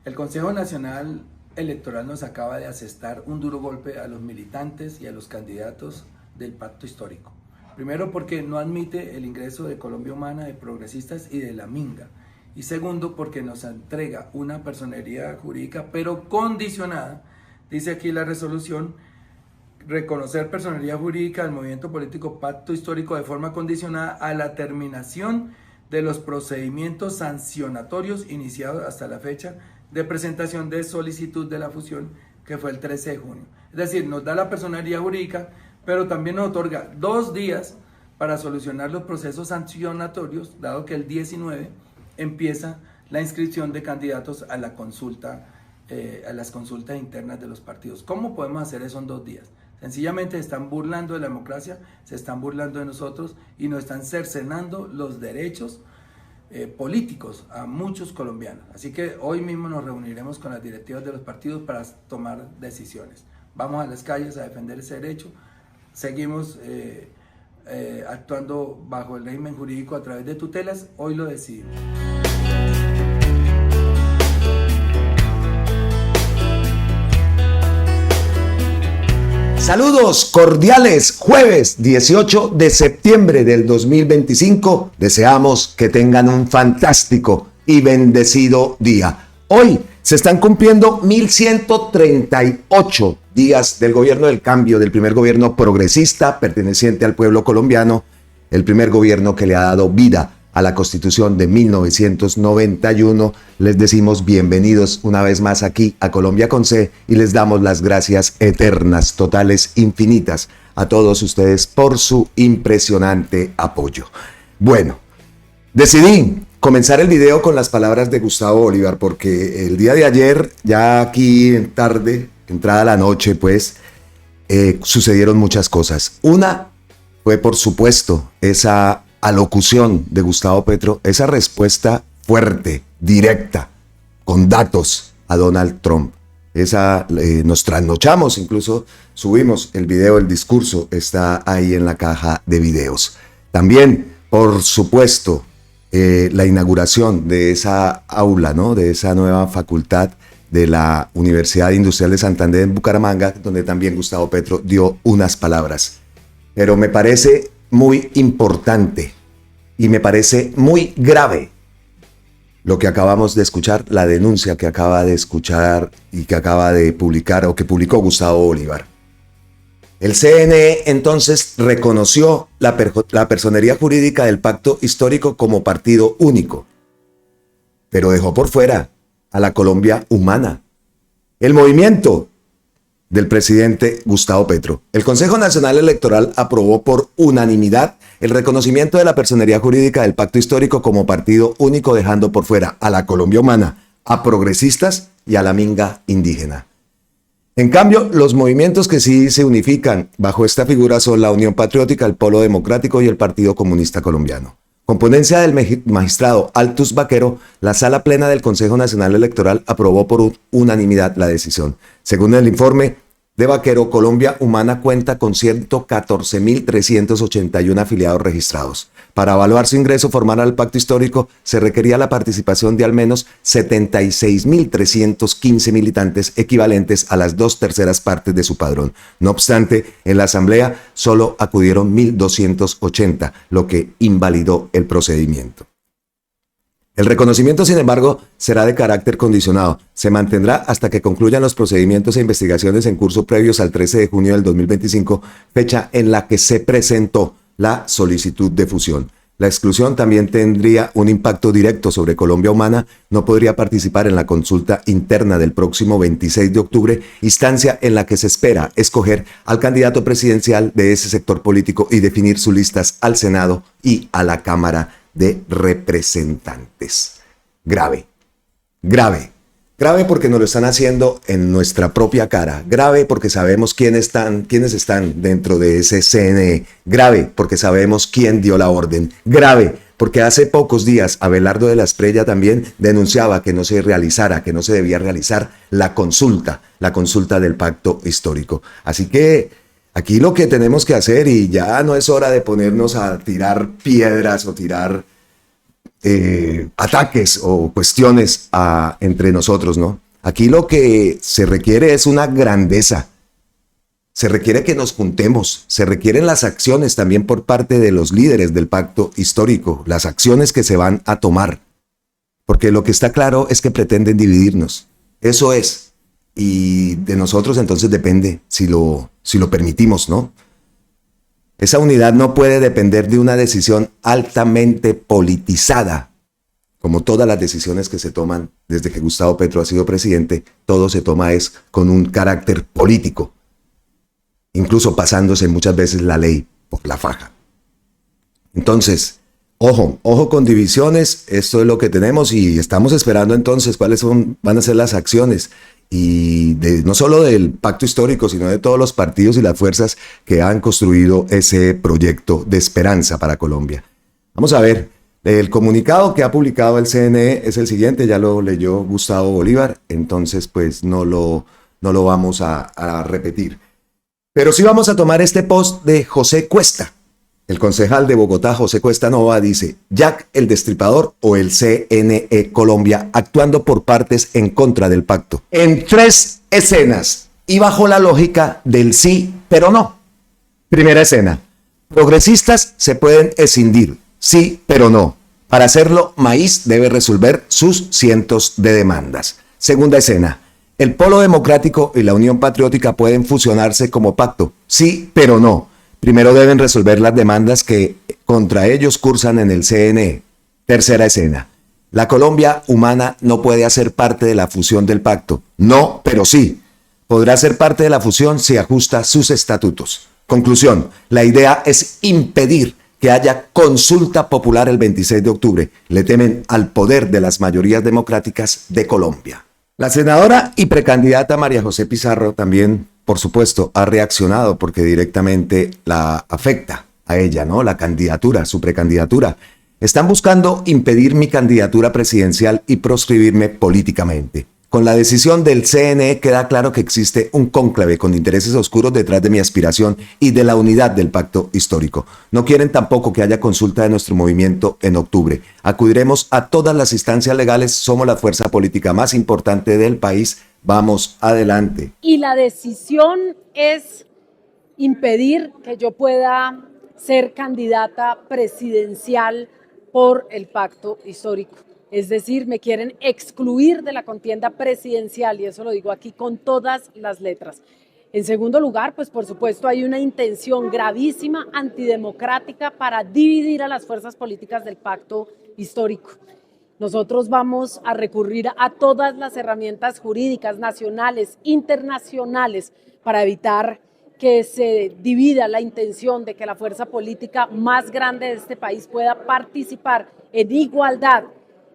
El Consejo Nacional Electoral nos acaba de asestar un duro golpe a los militantes y a los candidatos del pacto histórico. Primero, porque no admite el ingreso de Colombia Humana, de Progresistas y de la Minga. Y segundo, porque nos entrega una personería jurídica, pero condicionada, dice aquí la resolución, reconocer personería jurídica del movimiento político Pacto Histórico de forma condicionada a la terminación de los procedimientos sancionatorios iniciados hasta la fecha de presentación de solicitud de la fusión, que fue el 13 de junio. Es decir, nos da la personería jurídica, pero también nos otorga 2 días para solucionar los procesos sancionatorios, dado que el 19 empieza la inscripción de candidatos a la consulta, a las consultas internas de los partidos. ¿Cómo podemos hacer eso en 2 días? Sencillamente se están burlando de la democracia, se están burlando de nosotros y nos están cercenando los derechos políticos a muchos colombianos. Así que hoy mismo nos reuniremos con las directivas de los partidos para tomar decisiones. Vamos a las calles a defender ese derecho. Seguimos actuando bajo el régimen jurídico a través de tutelas. Hoy lo decidimos. Saludos cordiales, jueves 18 de septiembre del 2025. Deseamos que tengan un fantástico y bendecido día. Hoy se están cumpliendo 1138 días del gobierno del cambio, del primer gobierno progresista perteneciente al pueblo colombiano, el primer gobierno que le ha dado vida a la Constitución de 1991. Les decimos bienvenidos una vez más aquí a Colombia con C y les damos las gracias eternas, totales, infinitas a todos ustedes por su impresionante apoyo. Bueno, decidí comenzar el video con las palabras de Gustavo Bolívar porque el día de ayer, ya aquí tarde, entrada la noche, pues, sucedieron muchas cosas. Una fue, por supuesto, esa alocución de Gustavo Petro, esa respuesta fuerte, directa, con datos a Donald Trump. Nos trasnochamos, incluso subimos el video, el discurso está ahí en la caja de videos. También, por supuesto, la inauguración de esa aula, ¿no? De esa nueva facultad de la Universidad Industrial de Santander en Bucaramanga, donde también Gustavo Petro dio unas palabras. Pero me parece muy importante y me parece muy grave lo que acabamos de escuchar, la denuncia que acaba de escuchar y que acaba de publicar o que publicó Gustavo Bolívar. El CNE entonces reconoció la personería jurídica del pacto histórico como partido único, pero dejó por fuera a la Colombia Humana, el movimiento del presidente Gustavo Petro. El Consejo Nacional Electoral aprobó por unanimidad el reconocimiento de la personería jurídica del pacto histórico como partido único, dejando por fuera a la Colombia Humana, a Progresistas y a la Minga indígena. En cambio, los movimientos que sí se unifican bajo esta figura son la Unión Patriótica, el Polo Democrático y el Partido Comunista Colombiano. Con ponencia del magistrado Altus Baquero, la Sala Plena del Consejo Nacional Electoral aprobó por unanimidad la decisión. Según el informe de Baquero, Colombia Humana cuenta con 114.381 afiliados registrados. Para evaluar su ingreso formal al pacto histórico, se requería la participación de al menos 76.315 militantes, equivalentes a las 2/3 partes de su padrón. No obstante, en la asamblea solo acudieron 1.280, lo que invalidó el procedimiento. El reconocimiento, sin embargo, será de carácter condicionado. Se mantendrá hasta que concluyan los procedimientos e investigaciones en curso previos al 13 de junio del 2025, fecha en la que se presentó la solicitud de fusión. La exclusión también tendría un impacto directo sobre Colombia Humana. No podría participar en la consulta interna del próximo 26 de octubre, instancia en la que se espera escoger al candidato presidencial de ese sector político y definir sus listas al Senado y a la Cámara de Representantes. Grave, grave, grave porque nos lo están haciendo en nuestra propia cara. Grave porque sabemos quiénes están dentro de ese CNE. Grave porque sabemos quién dio la orden. Grave porque hace pocos días Abelardo de la Espriella también denunciaba que no se debía realizar la consulta del pacto histórico. Así que aquí lo que tenemos que hacer, y ya no es hora de ponernos a tirar piedras o tirar ataques o cuestiones entre nosotros, ¿no? Aquí lo que se requiere es una grandeza. Se requiere que nos juntemos, se requieren las acciones también por parte de los líderes del pacto histórico, las acciones que se van a tomar, porque lo que está claro es que pretenden dividirnos, eso es, y de nosotros entonces depende si lo permitimos, ¿no? Esa unidad no puede depender de una decisión altamente politizada, como todas las decisiones que se toman desde que Gustavo Petro ha sido presidente, todo se toma es con un carácter político, incluso pasándose muchas veces la ley por la faja. Entonces, ojo con divisiones, esto es lo que tenemos y estamos esperando entonces cuáles van a ser las acciones y no solo del pacto histórico, sino de todos los partidos y las fuerzas que han construido ese proyecto de esperanza para Colombia. Vamos a ver, el comunicado que ha publicado el CNE es el siguiente, ya lo leyó Gustavo Bolívar, entonces pues no lo vamos a repetir. Pero sí vamos a tomar este post de José Cuesta. El concejal de Bogotá, José Cuesta Nova, dice: Jack el Destripador o el CNE Colombia actuando por partes en contra del pacto. En 3 escenas y bajo la lógica del sí, pero no. Primera escena: progresistas se pueden escindir, sí, pero no. Para hacerlo, Maíz debe resolver sus cientos de demandas. Segunda escena: el Polo Democrático y la Unión Patriótica pueden fusionarse como pacto, sí, pero no. Primero deben resolver las demandas que contra ellos cursan en el CNE. Tercera escena: la Colombia humana no puede hacer parte de la fusión del pacto. No, pero sí. Podrá ser parte de la fusión si ajusta sus estatutos. Conclusión: la idea es impedir que haya consulta popular el 26 de octubre. Le temen al poder de las mayorías democráticas de Colombia. La senadora y precandidata María José Pizarro también, por supuesto, ha reaccionado porque directamente la afecta a ella, ¿no? La candidatura, su precandidatura. Están buscando impedir mi candidatura presidencial y proscribirme políticamente. Con la decisión del CNE queda claro que existe un cónclave con intereses oscuros detrás de mi aspiración y de la unidad del pacto histórico. No quieren tampoco que haya consulta de nuestro movimiento en octubre. Acudiremos a todas las instancias legales, somos la fuerza política más importante del país. Vamos adelante. Y la decisión es impedir que yo pueda ser candidata presidencial por el pacto histórico. Es decir, me quieren excluir de la contienda presidencial y eso lo digo aquí con todas las letras. En segundo lugar, pues por supuesto hay una intención gravísima antidemocrática para dividir a las fuerzas políticas del pacto histórico. Nosotros vamos a recurrir a todas las herramientas jurídicas nacionales, internacionales, para evitar que se divida la intención de que la fuerza política más grande de este país pueda participar en igualdad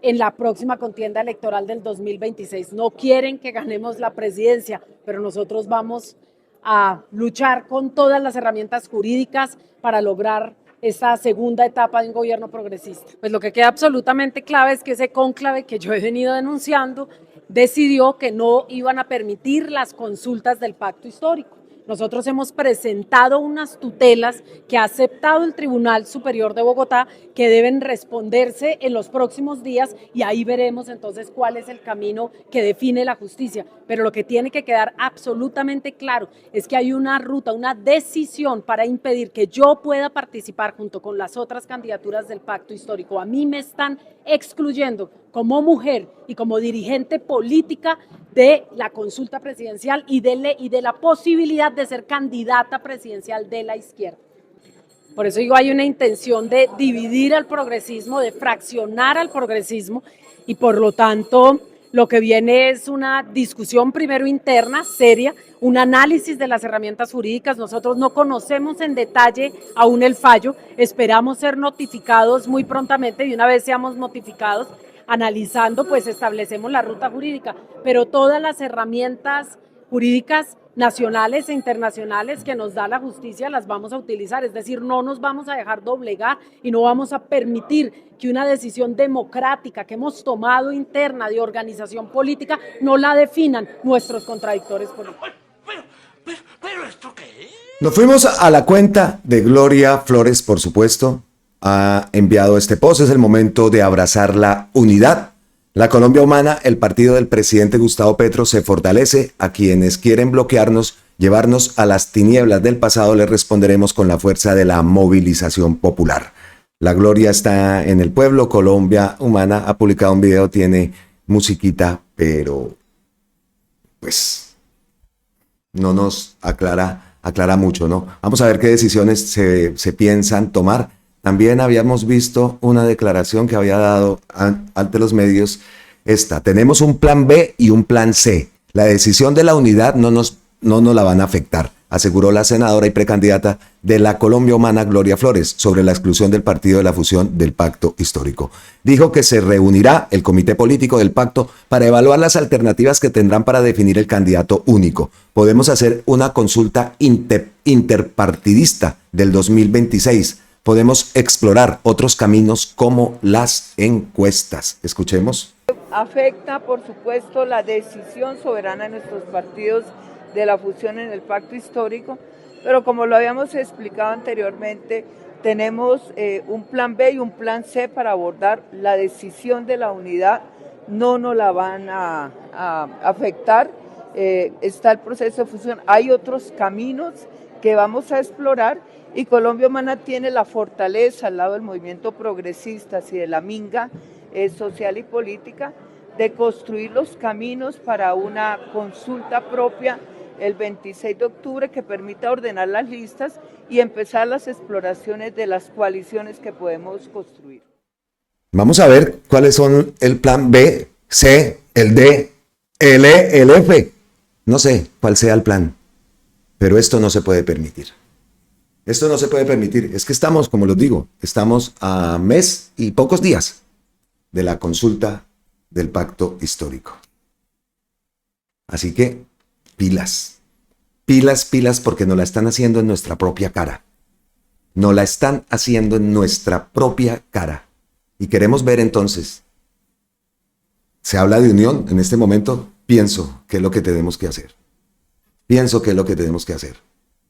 en la próxima contienda electoral del 2026. No quieren que ganemos la presidencia, pero nosotros vamos a luchar con todas las herramientas jurídicas para lograr esta segunda etapa de un gobierno progresista. Pues lo que queda absolutamente clave es que ese cónclave que yo he venido denunciando decidió que no iban a permitir las consultas del pacto histórico. Nosotros hemos presentado unas tutelas que ha aceptado el Tribunal Superior de Bogotá que deben responderse en los próximos días y ahí veremos entonces cuál es el camino que define la justicia. Pero lo que tiene que quedar absolutamente claro es que hay una ruta, una decisión para impedir que yo pueda participar junto con las otras candidaturas del pacto histórico. A mí me están excluyendo como mujer y como dirigente política de la consulta presidencial y de la posibilidad de ser candidata presidencial de la izquierda. Por eso digo, hay una intención de dividir al progresismo, de fraccionar al progresismo y por lo tanto lo que viene es una discusión primero interna, seria, un análisis de las herramientas jurídicas. Nosotros no conocemos en detalle aún el fallo, esperamos ser notificados muy prontamente y una vez seamos notificados, analizando, pues establecemos la ruta jurídica, pero todas las herramientas jurídicas nacionales e internacionales que nos da la justicia las vamos a utilizar, es decir, no nos vamos a dejar doblegar y no vamos a permitir que una decisión democrática que hemos tomado interna de organización política no la definan nuestros contradictores políticos. ¿Pero esto qué es? Nos fuimos a la cuenta de Gloria Flores, por supuesto, ha enviado este post. Es el momento de abrazar la unidad. La Colombia humana, el partido del presidente Gustavo Petro, se fortalece. A quienes quieren bloquearnos, llevarnos a las tinieblas del pasado, les responderemos con la fuerza de la movilización popular. La gloria está en el pueblo. Colombia humana ha publicado un video, tiene musiquita, pero pues no nos aclara mucho, ¿no? Vamos a ver qué decisiones se piensan tomar. También habíamos visto una declaración que había dado ante los medios tenemos un plan B y un plan C. La decisión de la unidad no nos la van a afectar, aseguró la senadora y precandidata de la Colombia Humana, Gloria Flores, sobre la exclusión del partido de la fusión del pacto histórico. Dijo que se reunirá el comité político del pacto para evaluar las alternativas que tendrán para definir el candidato único. Podemos hacer una consulta interpartidista del 2026. Podemos explorar otros caminos como las encuestas. Escuchemos. Afecta, por supuesto, la decisión soberana de nuestros partidos de la fusión en el pacto histórico, pero como lo habíamos explicado anteriormente, tenemos un plan B y un plan C para abordar la decisión de la unidad. No nos la van a afectar. Está el proceso de fusión. Hay otros caminos que vamos a explorar y Colombia Humana tiene la fortaleza al lado del movimiento progresista y de la minga social y política de construir los caminos para una consulta propia el 26 de octubre que permita ordenar las listas y empezar las exploraciones de las coaliciones que podemos construir. Vamos a ver cuáles son el plan B, C, el D, el E, el F. No sé cuál sea el plan, pero esto no se puede permitir. Esto no se puede permitir. Es que estamos, como les digo, estamos a mes y pocos días de la consulta del pacto histórico. Así que pilas, porque nos la están haciendo en nuestra propia cara. Nos la están haciendo en nuestra propia cara. Y queremos ver entonces, se habla de unión en este momento, pienso que es lo que tenemos que hacer.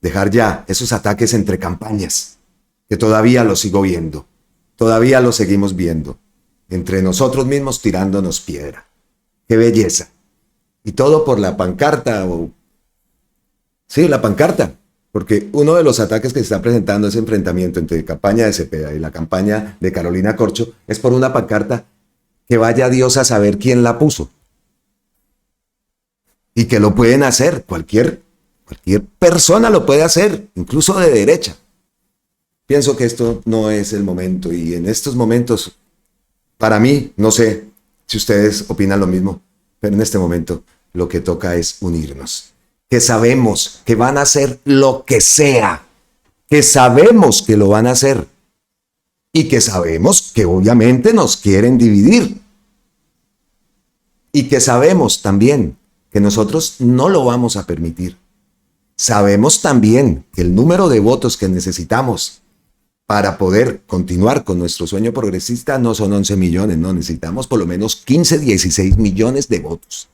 Dejar ya esos ataques entre campañas, que todavía los sigo viendo, todavía los seguimos viendo, entre nosotros mismos tirándonos piedra. ¡Qué belleza! Y todo por la pancarta, sí, la pancarta, porque uno de los ataques que se está presentando, ese enfrentamiento entre campaña de Cepeda y la campaña de Carolina Corcho, es por una pancarta que vaya Dios a saber quién la puso. Y que lo pueden hacer, cualquier persona lo puede hacer, incluso de derecha. Pienso que esto no es el momento, y en estos momentos, para mí, no sé si ustedes opinan lo mismo, pero en este momento lo que toca es unirnos. Que sabemos que van a hacer lo que sea, que sabemos que lo van a hacer, y que sabemos que obviamente nos quieren dividir, y que sabemos también que nosotros no lo vamos a permitir. Sabemos también que el número de votos que necesitamos para poder continuar con nuestro sueño progresista no son 11 millones, no, necesitamos por lo menos 15, 16 millones de votos.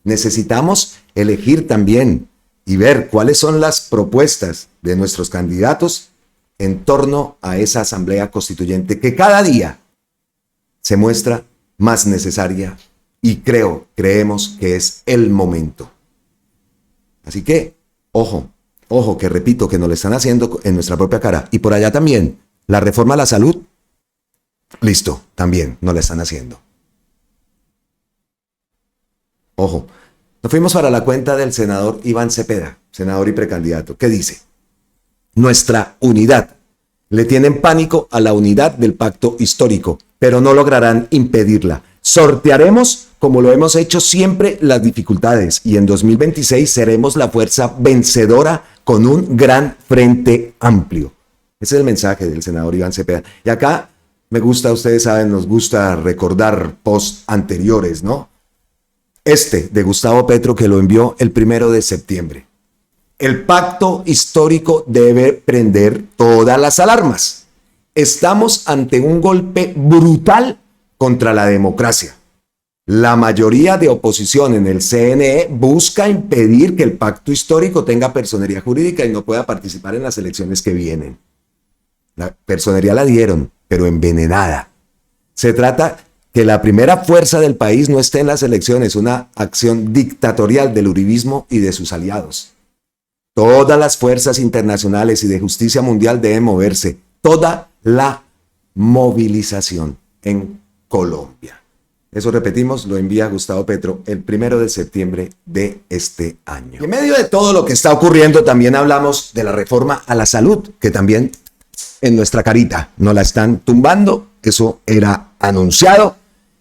Necesitamos elegir también y ver cuáles son las propuestas de nuestros candidatos en torno a esa asamblea constituyente que cada día se muestra más necesaria y creemos que es el momento. Así que, ojo, que repito, que nos lo están haciendo en nuestra propia cara. Y por allá también, la reforma a la salud, listo, también nos la están haciendo. Ojo, nos fuimos para la cuenta del senador Iván Cepeda, senador y precandidato. ¿Qué dice? Nuestra unidad. Le tienen pánico a la unidad del pacto histórico, pero no lograrán impedirla. Sortearemos, como lo hemos hecho siempre, las dificultades, y en 2026 seremos la fuerza vencedora con un gran frente amplio. Ese es el mensaje del senador Iván Cepeda. Y acá me gusta, ustedes saben, nos gusta recordar posts anteriores, ¿no? De Gustavo Petro, que lo envió el 1 de septiembre. El pacto histórico debe prender todas las alarmas. Estamos ante un golpe brutal contra la democracia. La mayoría de oposición en el CNE busca impedir que el pacto histórico tenga personería jurídica y no pueda participar en las elecciones que vienen. La personería la dieron, pero envenenada. Se trata que la primera fuerza del país no esté en las elecciones, una acción dictatorial del uribismo y de sus aliados. Todas las fuerzas internacionales y de justicia mundial deben moverse. Toda la movilización en Colombia. Eso, repetimos, lo envía Gustavo Petro el 1 de septiembre de este año. Y en medio de todo lo que está ocurriendo, también hablamos de la reforma a la salud, que también en nuestra carita nos la están tumbando. Eso era anunciado.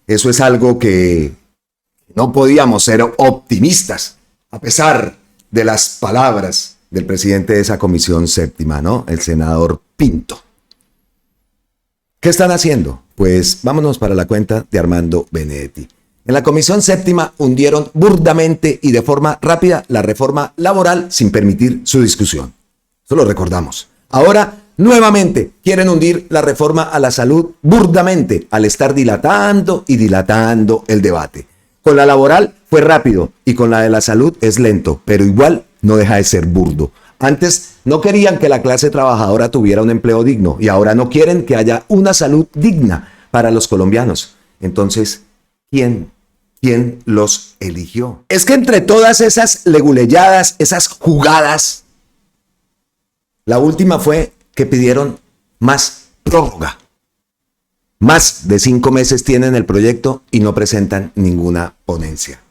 Eso es algo que no podíamos ser optimistas, a pesar de las palabras del presidente de esa comisión séptima, ¿no? El senador Pinto. ¿Qué están haciendo? Pues vámonos para la cuenta de Armando Benedetti. En la comisión séptima hundieron burdamente y de forma rápida la reforma laboral sin permitir su discusión. Eso lo recordamos. Ahora, nuevamente, quieren hundir la reforma a la salud burdamente al estar dilatando y dilatando el debate. Con la laboral fue rápido y con la de la salud es lento, pero igual no deja de ser burdo. Antes no querían que la clase trabajadora tuviera un empleo digno y ahora no quieren que haya una salud digna para los colombianos. Entonces, ¿quién los eligió? Es que entre todas esas leguleyadas, esas jugadas, la última fue que pidieron más prórroga. Más de 5 meses tienen el proyecto y no presentan ninguna ponencia.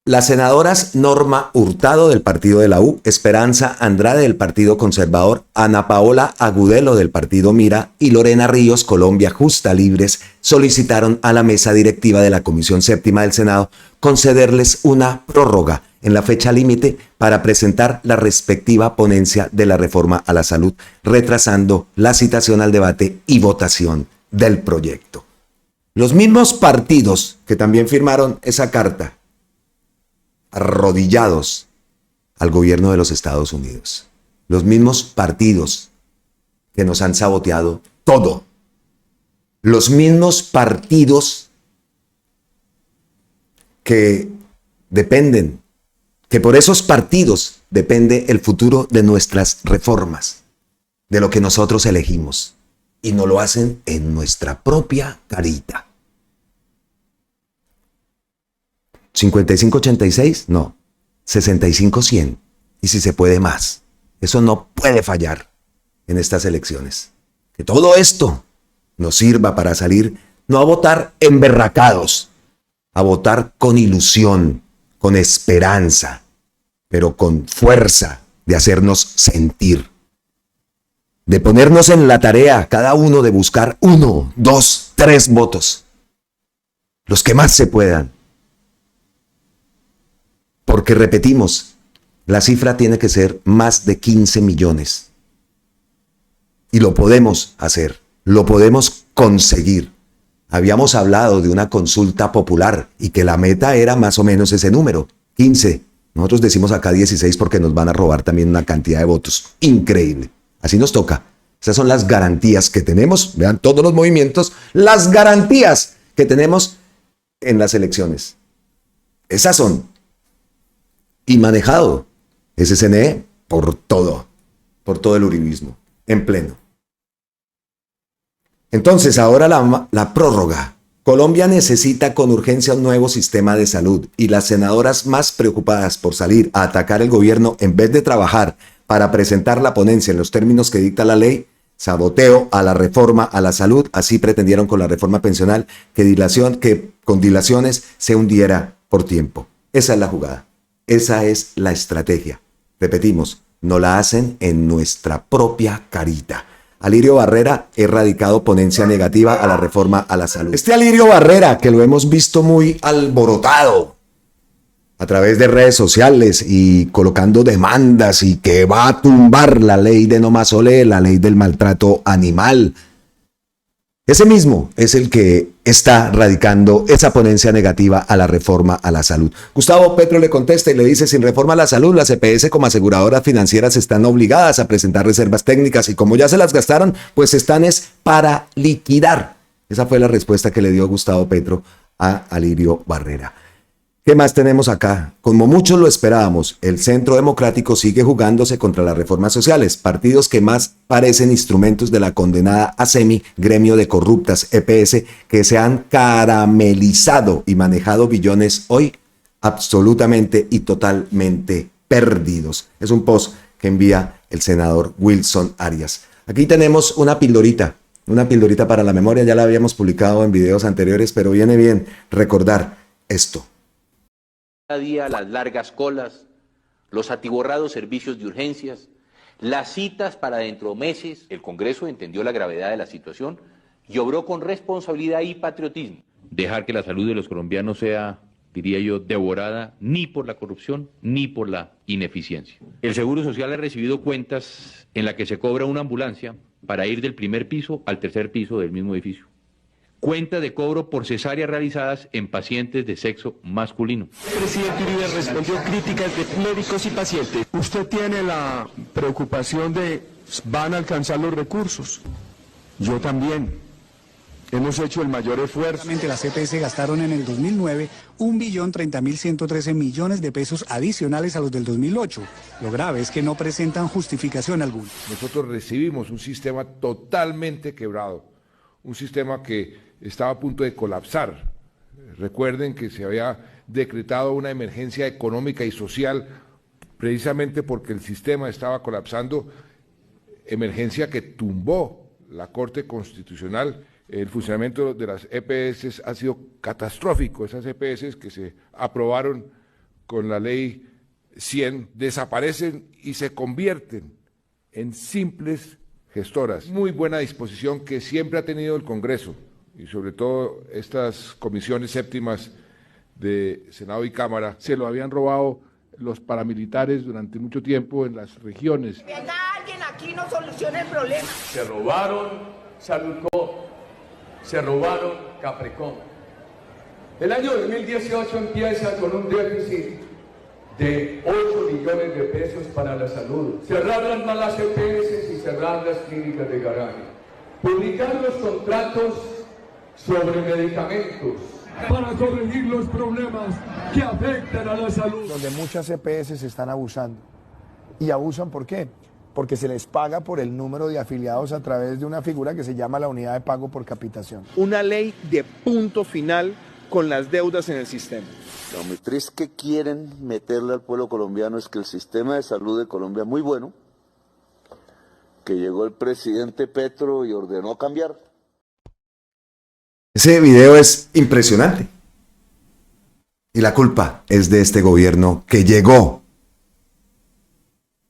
Las senadoras Norma Hurtado del partido de la U, Esperanza Andrade del Partido Conservador, Ana Paola Agudelo del Partido Mira y Lorena Ríos Colombia Justa Libres solicitaron a la mesa directiva de la Comisión Séptima del Senado concederles una prórroga en la fecha límite para presentar la respectiva ponencia de la reforma a la salud, retrasando la citación al debate y votación del proyecto. Los mismos partidos que también firmaron esa carta, arrodillados al gobierno de los Estados Unidos. Los mismos partidos que nos han saboteado todo. Los mismos partidos que dependen, que por esos partidos depende el futuro de nuestras reformas, de lo que nosotros elegimos. Y no lo hacen en nuestra propia carita. 55-86, no, 65-100, y si se puede más. Eso no puede fallar en estas elecciones. Que todo esto nos sirva para salir, no a votar emberracados, a votar con ilusión, con esperanza, pero con fuerza de hacernos sentir. De ponernos en la tarea, cada uno de buscar 1, 2, 3 votos. Los que más se puedan. Porque repetimos, la cifra tiene que ser más de 15 millones. Y lo podemos hacer, lo podemos conseguir. Habíamos hablado de una consulta popular y que la meta era más o menos ese número, 15. Nosotros decimos acá 16 porque nos van a robar también una cantidad de votos. Increíble. Así nos toca. Esas son las garantías que tenemos. Vean todos los movimientos, las garantías que tenemos en las elecciones. Esas son. Y manejado ese CNE por todo el uribismo, en pleno. Entonces, ahora la prórroga. Colombia necesita con urgencia un nuevo sistema de salud y las senadoras más preocupadas por salir a atacar el gobierno en vez de trabajar para presentar la ponencia en los términos que dicta la ley, saboteo a la reforma a la salud, así pretendieron con la reforma pensional que con dilaciones se hundiera por tiempo. Esa es la jugada. Esa es la estrategia. Repetimos, no la hacen en nuestra propia carita. Alirio Barrera ha radicado ponencia negativa a la reforma a la salud. Este Alirio Barrera, que lo hemos visto muy alborotado a través de redes sociales y colocando demandas y que va a tumbar la ley de no más ole, la ley del maltrato animal. Ese mismo es el que está radicando esa ponencia negativa a la reforma a la salud. Gustavo Petro le contesta y le dice, sin reforma a la salud, las EPS como aseguradoras financieras están obligadas a presentar reservas técnicas y como ya se las gastaron, pues están es para liquidar. Esa fue la respuesta que le dio Gustavo Petro a Alirio Barrera. ¿Qué más tenemos acá? Como muchos lo esperábamos, el Centro Democrático sigue jugándose contra las reformas sociales, partidos que más parecen instrumentos de la condenada ASEMI, gremio de corruptas EPS, que se han caramelizado y manejado billones hoy absolutamente y totalmente perdidos. Es un post que envía el senador Wilson Arias. Aquí tenemos una pildorita para la memoria, ya la habíamos publicado en videos anteriores, pero viene bien recordar esto. Cada día las largas colas, los atiborrados servicios de urgencias, las citas para dentro de meses. El Congreso entendió la gravedad de la situación y obró con responsabilidad y patriotismo. Dejar que la salud de los colombianos sea, diría yo, devorada ni por la corrupción ni por la ineficiencia. El Seguro Social ha recibido cuentas en las que se cobra una ambulancia para ir del primer piso al tercer piso del mismo edificio. Cuenta de cobro por cesáreas realizadas en pacientes de sexo masculino. El presidente Uribe respondió críticas de médicos y pacientes. Usted tiene la preocupación de van a alcanzar los recursos. Yo también. Hemos hecho el mayor esfuerzo. Las EPS gastaron en el 2009 1.030.113 millones de pesos adicionales a los del 2008. Lo grave es que no presentan justificación alguna. Nosotros recibimos un sistema totalmente quebrado, un sistema que estaba a punto de colapsar. Recuerden que se había decretado una emergencia económica y social precisamente porque el sistema estaba colapsando, emergencia que tumbó la Corte Constitucional. El funcionamiento de las EPS ha sido catastrófico. Esas EPS que se aprobaron con la ley 100 desaparecen y se convierten en simples gestoras. Muy buena disposición que siempre ha tenido el Congreso y sobre todo estas comisiones séptimas de Senado y Cámara. Se lo habían robado los paramilitares durante mucho tiempo en las regiones. Que venga alguien aquí y nos solucione el problema. Se robaron Saludco, se robaron Capricorn. El año 2018 empieza con un déficit de 8 millones de pesos para la salud. Cerrar las malas EPS y cerrar las clínicas de garaje. Publicar los contratos sobre medicamentos para corregir los problemas que afectan a la salud. Donde muchas EPS se están abusando. ¿Y abusan por qué? Porque se les paga por el número de afiliados a través de una figura que se llama la unidad de pago por capitación. Una ley de punto final con las deudas en el sistema. Lo matriz que quieren meterle al pueblo colombiano es que el sistema de salud de Colombia es muy bueno, que llegó el presidente Petro y ordenó cambiar. Ese video es impresionante. Y la culpa es de este gobierno que llegó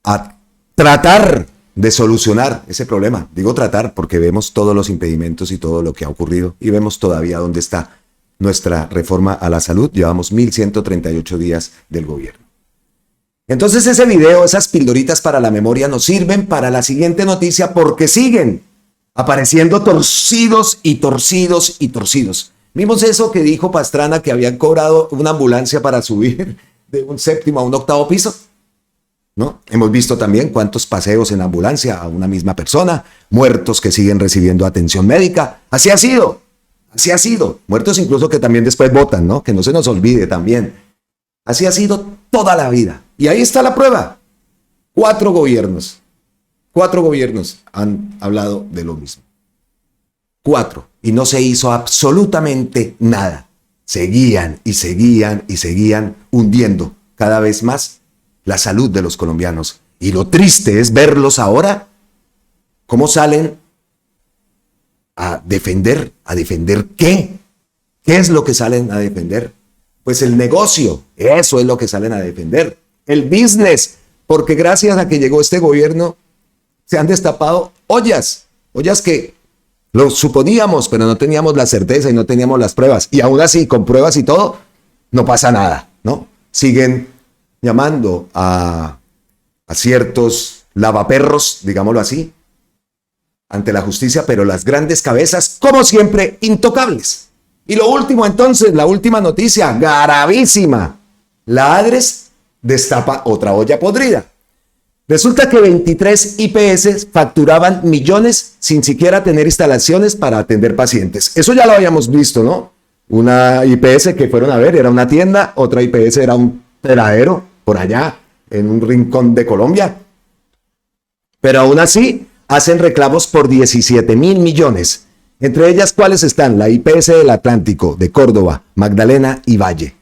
a tratar de solucionar ese problema. Digo tratar porque vemos todos los impedimentos y todo lo que ha ocurrido y vemos todavía dónde está nuestra reforma a la salud. Llevamos 1.138 días del gobierno. Entonces ese video, esas pildoritas para la memoria nos sirven para la siguiente noticia porque siguen apareciendo torcidos y torcidos y torcidos. Vimos eso que dijo Pastrana, que habían cobrado una ambulancia para subir de un séptimo a un octavo piso, ¿no? Hemos visto también cuántos paseos en ambulancia a una misma persona, muertos que siguen recibiendo atención médica. Así ha sido. Muertos incluso que también después votan, ¿no? Que no se nos olvide también. Así ha sido toda la vida. Y ahí está la prueba. 4 gobiernos han hablado de lo mismo. 4. Y no se hizo absolutamente nada. Seguían hundiendo cada vez más la salud de los colombianos. Y lo triste es verlos ahora, cómo salen a defender ¿qué? ¿Qué es lo que salen a defender? Pues el negocio, eso es lo que salen a defender. El business, porque gracias a que llegó este gobierno, se han destapado ollas que lo suponíamos, pero no teníamos la certeza y no teníamos las pruebas. Y aún así, con pruebas y todo, no pasa nada, ¿no? Siguen llamando a ciertos lavaperros, digámoslo así, ante la justicia, pero las grandes cabezas, como siempre, intocables. Y lo último entonces, la última noticia, gravísima. La ADRES destapa otra olla podrida. Resulta que 23 IPS facturaban millones sin siquiera tener instalaciones para atender pacientes. Eso ya lo habíamos visto, ¿no? Una IPS que fueron a ver, era una tienda, otra IPS era un peladero por allá, en un rincón de Colombia. Pero aún así, hacen reclamos por 17.000 millones. Entre ellas, ¿cuáles están? La IPS del Atlántico, de Córdoba, Magdalena y Valle.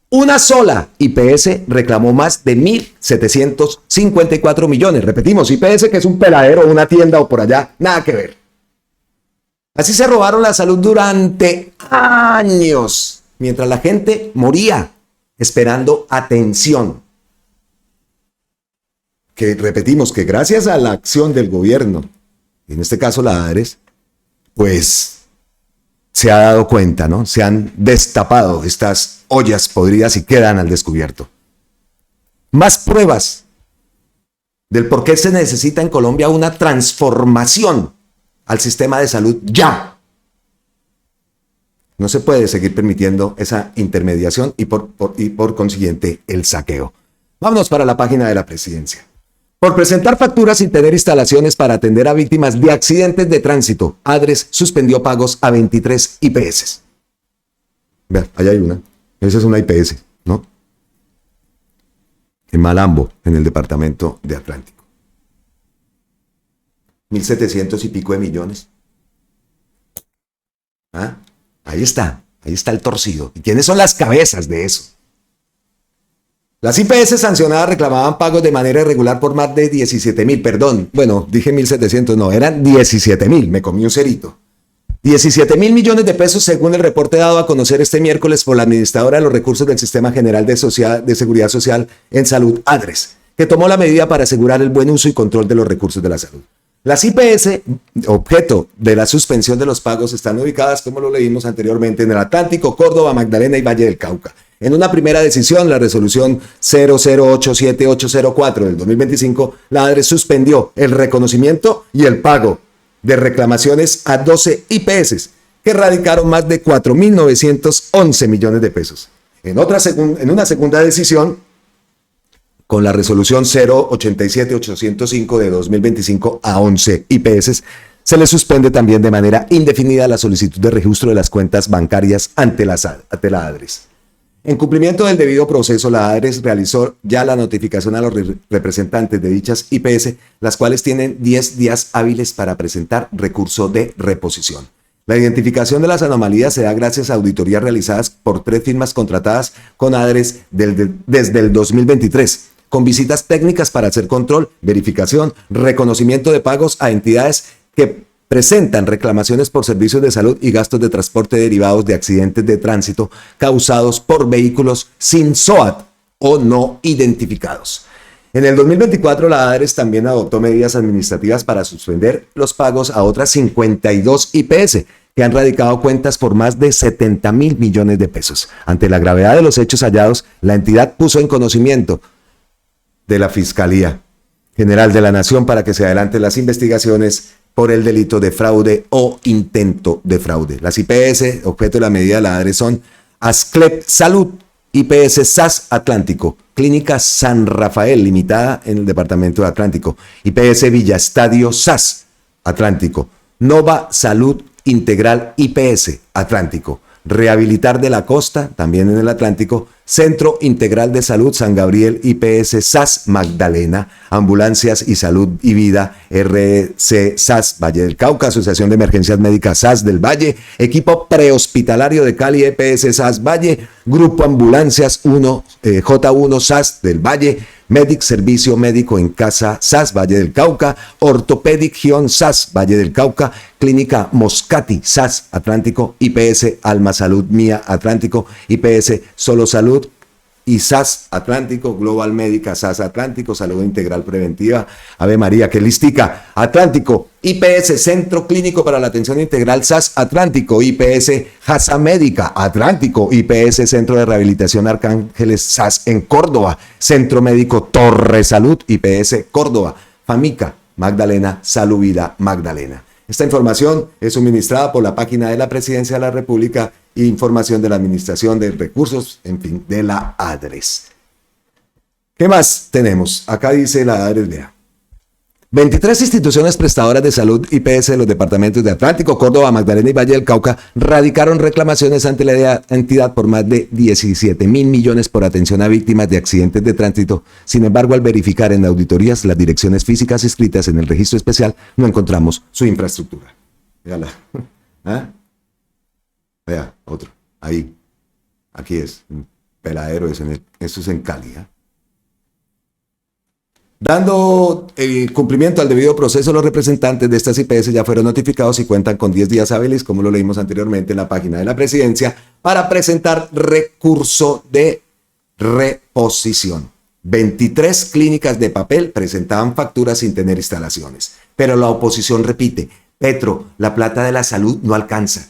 Una sola IPS reclamó más de 1.754 millones. Repetimos, IPS que es un peladero, una tienda o por allá, nada que ver. Así se robaron la salud durante años, mientras la gente moría esperando atención. Que repetimos que gracias a la acción del gobierno, en este caso la ADRES, pues se ha dado cuenta, ¿no? Se han destapado estas ollas podridas y quedan al descubierto. Más pruebas del por qué se necesita en Colombia una transformación al sistema de salud ya. No se puede seguir permitiendo esa intermediación y por consiguiente el saqueo. Vámonos para la página de la presidencia. Por presentar facturas sin tener instalaciones para atender a víctimas de accidentes de tránsito, ADRES suspendió pagos a 23 IPS. Vea, allá hay una. Esa es una IPS, ¿no? En Malambo, en el departamento de Atlántico. 1.700 y pico de millones. ¿Ah? Ahí está el torcido. ¿Y quiénes son las cabezas de eso? Las IPS sancionadas reclamaban pagos de manera irregular por más de 17.000, perdón, bueno, dije 1.700, no, eran 17.000, me comí un cerito. 17.000 millones de pesos según el reporte dado a conocer este miércoles por la administradora de los recursos del Sistema General de Seguridad Social en Salud, ADRES, que tomó la medida para asegurar el buen uso y control de los recursos de la salud. Las IPS, objeto de la suspensión de los pagos, están ubicadas, como lo leímos anteriormente, en el Atlántico, Córdoba, Magdalena y Valle del Cauca. En una primera decisión, la resolución 0087804 del 2025, la ADRES suspendió el reconocimiento y el pago de reclamaciones a 12 IPS, que radicaron más de 4.911 millones de pesos. En una segunda decisión, con la resolución 087805 de 2025 a 11 IPS, se le suspende también de manera indefinida la solicitud de registro de las cuentas bancarias ante la ADRES. En cumplimiento del debido proceso, la ADRES realizó ya la notificación a los representantes de dichas IPS, las cuales tienen 10 días hábiles para presentar recurso de reposición. La identificación de las anomalías se da gracias a auditorías realizadas por 3 firmas contratadas con ADRES desde el 2023, con visitas técnicas para hacer control, verificación, reconocimiento de pagos a entidades que presentan reclamaciones por servicios de salud y gastos de transporte derivados de accidentes de tránsito causados por vehículos sin SOAT o no identificados. En el 2024, la ADRES también adoptó medidas administrativas para suspender los pagos a otras 52 IPS que han radicado cuentas por más de 70.000 millones de pesos. Ante la gravedad de los hechos hallados, la entidad puso en conocimiento de la Fiscalía General de la Nación para que se adelanten las investigaciones por el delito de fraude o intento de fraude. Las IPS, objeto de la medida de la ADRES, son Asclep Salud, IPS SAS Atlántico, Clínica San Rafael Limitada en el departamento de Atlántico, IPS Villa Estadio SAS Atlántico, Nova Salud Integral IPS Atlántico, Rehabilitar de la Costa, también en el Atlántico, Centro Integral de Salud San Gabriel IPS SAS Magdalena, Ambulancias y Salud y Vida RC SAS Valle del Cauca, Asociación de Emergencias Médicas SAS del Valle, Equipo Prehospitalario de Cali EPS SAS Valle, Grupo Ambulancias J1 SAS del Valle, Medic Servicio Médico en Casa SAS Valle del Cauca, Ortopedic SAS Valle del Cauca, Clínica Moscati SAS Atlántico, IPS Alma Salud Mía Atlántico, IPS Solo Salud y SAS Atlántico, Global Médica SAS Atlántico, Salud Integral Preventiva, Ave María, que listica, Atlántico, IPS Centro Clínico para la Atención Integral SAS Atlántico, IPS Jasa Médica Atlántico, IPS Centro de Rehabilitación Arcángeles SAS en Córdoba, Centro Médico Torre Salud, IPS Córdoba, Famica Magdalena, Salud Vida Magdalena. Esta información es suministrada por la página de la Presidencia de la República e información de la Administración de Recursos, en fin, de la ADRES. ¿Qué más tenemos? Acá dice la ADRES, vea. 23 instituciones prestadoras de salud IPS de los departamentos de Atlántico, Córdoba, Magdalena y Valle del Cauca radicaron reclamaciones ante la entidad por más de 17.000 millones por atención a víctimas de accidentes de tránsito. Sin embargo, al verificar en auditorías las direcciones físicas inscritas en el registro especial, no encontramos su infraestructura. Véala. ¿Ah? Vea, otro. Ahí. Aquí es. Un peladero. Eso es en Cali. ¿Eh? Dando cumplimiento al debido proceso, los representantes de estas IPS ya fueron notificados y cuentan con 10 días hábiles, como lo leímos anteriormente en la página de la presidencia, para presentar recurso de reposición. 23 clínicas de papel presentaban facturas sin tener instalaciones. Pero la oposición repite, Petro, la plata de la salud no alcanza.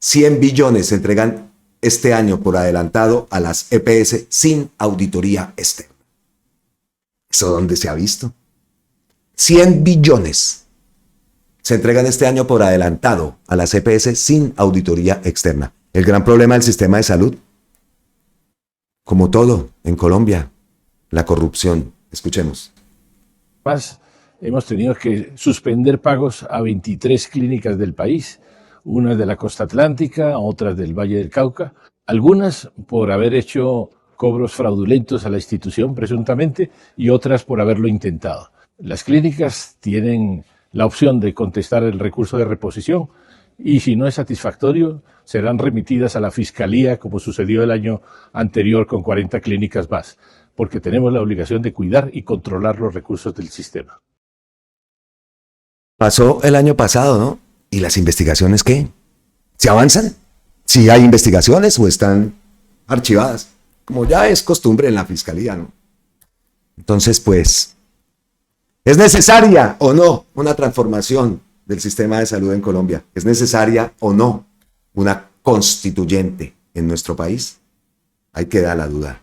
100 billones se entregan este año por adelantado a las EPS sin auditoría externa. ¿Eso dónde se ha visto? 100 billones se entregan este año por adelantado a las EPS sin auditoría externa. El gran problema del sistema de salud, como todo en Colombia, la corrupción. Escuchemos. Más, hemos tenido que suspender pagos a 23 clínicas del país, unas de la costa atlántica, otras del Valle del Cauca, algunas por haber hecho cobros fraudulentos a la institución presuntamente y otras por haberlo intentado. Las clínicas tienen la opción de contestar el recurso de reposición y si no es satisfactorio serán remitidas a la Fiscalía como sucedió el año anterior con 40 clínicas más, porque tenemos la obligación de cuidar y controlar los recursos del sistema. Pasó el año pasado, ¿no? ¿Y las investigaciones qué? ¿Se avanzan? ¿Si hay investigaciones o están archivadas? Como ya es costumbre en la Fiscalía, ¿no? Entonces, pues, ¿es necesaria o no una transformación del sistema de salud en Colombia? ¿Es necesaria o no una constituyente en nuestro país? Ahí queda la duda,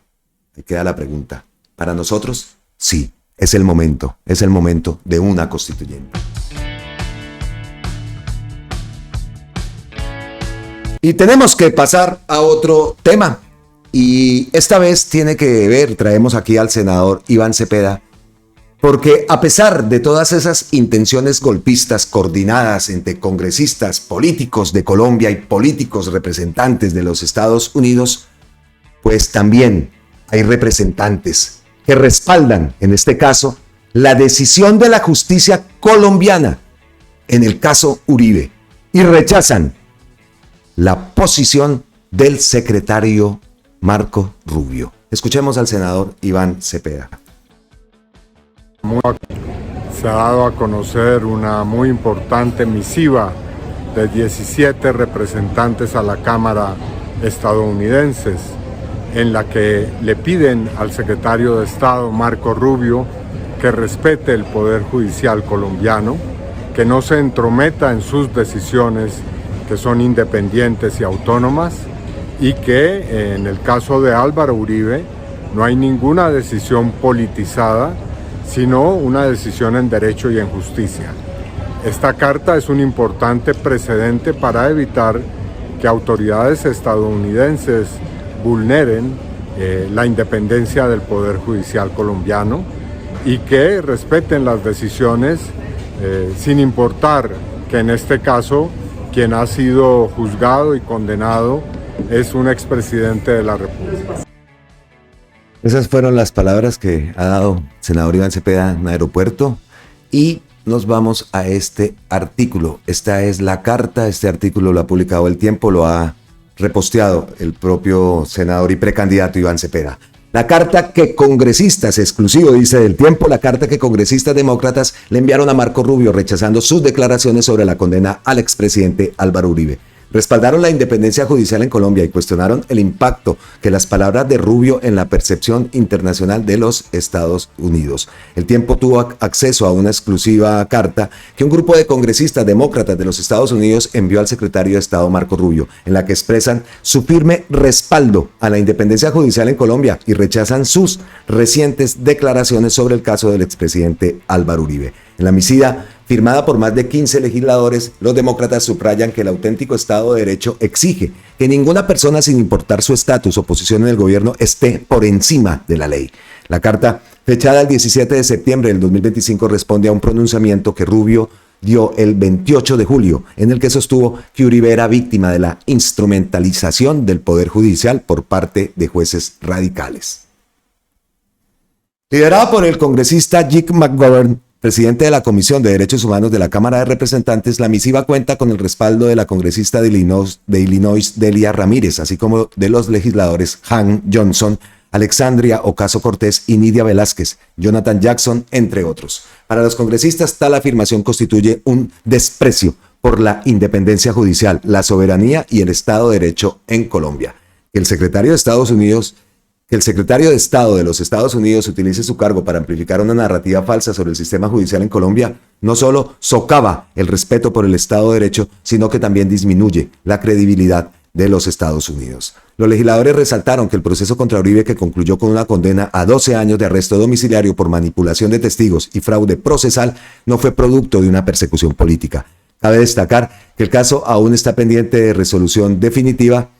ahí queda la pregunta. Para nosotros, sí, es el momento de una constituyente. Y tenemos que pasar a otro tema. Y esta vez tiene que ver, traemos aquí al senador Iván Cepeda, porque a pesar de todas esas intenciones golpistas coordinadas entre congresistas, políticos de Colombia y políticos representantes de los Estados Unidos, pues también hay representantes que respaldan, en este caso, la decisión de la justicia colombiana en el caso Uribe y rechazan la posición del secretario Marco Rubio. Escuchemos al senador Iván Cepeda. Se ha dado a conocer una muy importante misiva de 17 representantes a la Cámara estadounidenses, en la que le piden al secretario de Estado Marco Rubio que respete el Poder Judicial colombiano, que no se entrometa en sus decisiones que son independientes y autónomas, y que en el caso de Álvaro Uribe no hay ninguna decisión politizada, sino una decisión en derecho y en justicia. Esta carta es un importante precedente para evitar que autoridades estadounidenses vulneren la independencia del Poder Judicial colombiano y que respeten las decisiones sin importar que en este caso quien ha sido juzgado y condenado es un expresidente de la República. Esas fueron las palabras que ha dado el senador Iván Cepeda en el aeropuerto y nos vamos a este artículo. Esta es la carta, este artículo lo ha publicado El Tiempo, lo ha reposteado el propio senador y precandidato Iván Cepeda. La carta que congresistas, exclusivo dice El Tiempo, la carta que congresistas demócratas le enviaron a Marco Rubio rechazando sus declaraciones sobre la condena al expresidente Álvaro Uribe. Respaldaron la independencia judicial en Colombia y cuestionaron el impacto que las palabras de Rubio en la percepción internacional de los Estados Unidos. El Tiempo tuvo acceso a una exclusiva carta que un grupo de congresistas demócratas de los Estados Unidos envió al secretario de Estado Marco Rubio, en la que expresan su firme respaldo a la independencia judicial en Colombia y rechazan sus recientes declaraciones sobre el caso del expresidente Álvaro Uribe. En la misiva, firmada por más de 15 legisladores, los demócratas subrayan que el auténtico Estado de Derecho exige que ninguna persona, sin importar su estatus o posición en el gobierno, esté por encima de la ley. La carta fechada el 17 de septiembre del 2025, responde a un pronunciamiento que Rubio dio el 28 de julio, en el que sostuvo que Uribe era víctima de la instrumentalización del Poder Judicial por parte de jueces radicales. Liderada por el congresista Jake McGovern, presidente de la Comisión de Derechos Humanos de la Cámara de Representantes, la misiva cuenta con el respaldo de la congresista de Illinois, Delia Ramírez, así como de los legisladores Han Johnson, Alexandria Ocasio-Cortez y Nidia Velázquez, Jonathan Jackson, entre otros. Para los congresistas, tal afirmación constituye un desprecio por la independencia judicial, la soberanía y el Estado de Derecho en Colombia. Que el secretario de Estado de los Estados Unidos utilice su cargo para amplificar una narrativa falsa sobre el sistema judicial en Colombia no solo socava el respeto por el Estado de Derecho, sino que también disminuye la credibilidad de los Estados Unidos. Los legisladores resaltaron que el proceso contra Uribe, que concluyó con una condena a 12 años de arresto domiciliario por manipulación de testigos y fraude procesal, no fue producto de una persecución política. Cabe destacar que el caso aún está pendiente de resolución definitiva,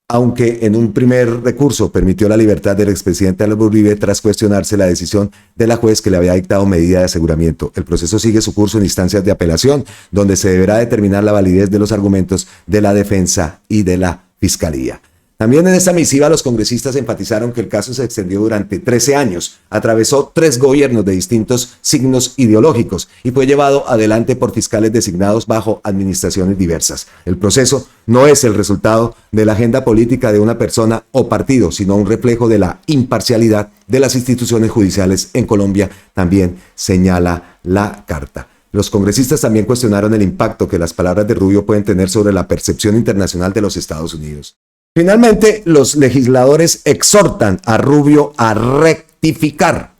aunque en un primer recurso permitió la libertad del expresidente Álvaro Uribe tras cuestionarse la decisión de la juez que le había dictado medida de aseguramiento. El proceso sigue su curso en instancias de apelación, donde se deberá determinar la validez de los argumentos de la defensa y de la fiscalía. También en esta misiva los congresistas enfatizaron que el caso se extendió durante 13 años, atravesó 3 gobiernos de distintos signos ideológicos y fue llevado adelante por fiscales designados bajo administraciones diversas. El proceso no es el resultado de la agenda política de una persona o partido, sino un reflejo de la imparcialidad de las instituciones judiciales en Colombia, también señala la carta. Los congresistas también cuestionaron el impacto que las palabras de Rubio pueden tener sobre la percepción internacional de los Estados Unidos. Finalmente, los legisladores exhortan a Rubio a rectificar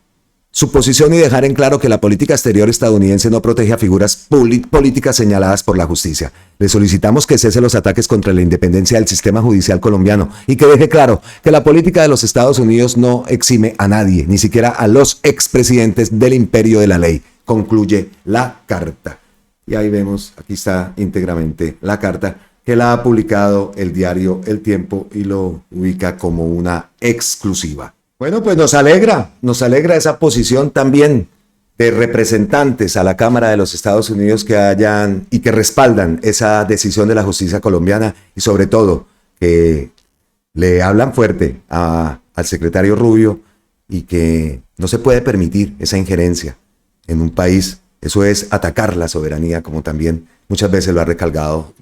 su posición y dejar en claro que la política exterior estadounidense no protege a figuras políticas señaladas por la justicia. Le solicitamos que cese los ataques contra la independencia del sistema judicial colombiano y que deje claro que la política de los Estados Unidos no exime a nadie, ni siquiera a los expresidentes del imperio de la ley, concluye la carta. Y ahí vemos, aquí está íntegramente la carta, que la ha publicado el diario El Tiempo y lo ubica como una exclusiva. Bueno, pues nos alegra esa posición también de representantes a la Cámara de los Estados Unidos que hayan y que respaldan esa decisión de la justicia colombiana y sobre todo que le hablan fuerte al secretario Rubio y que no se puede permitir esa injerencia en un país. Eso es atacar la soberanía, como también muchas veces lo ha recalcado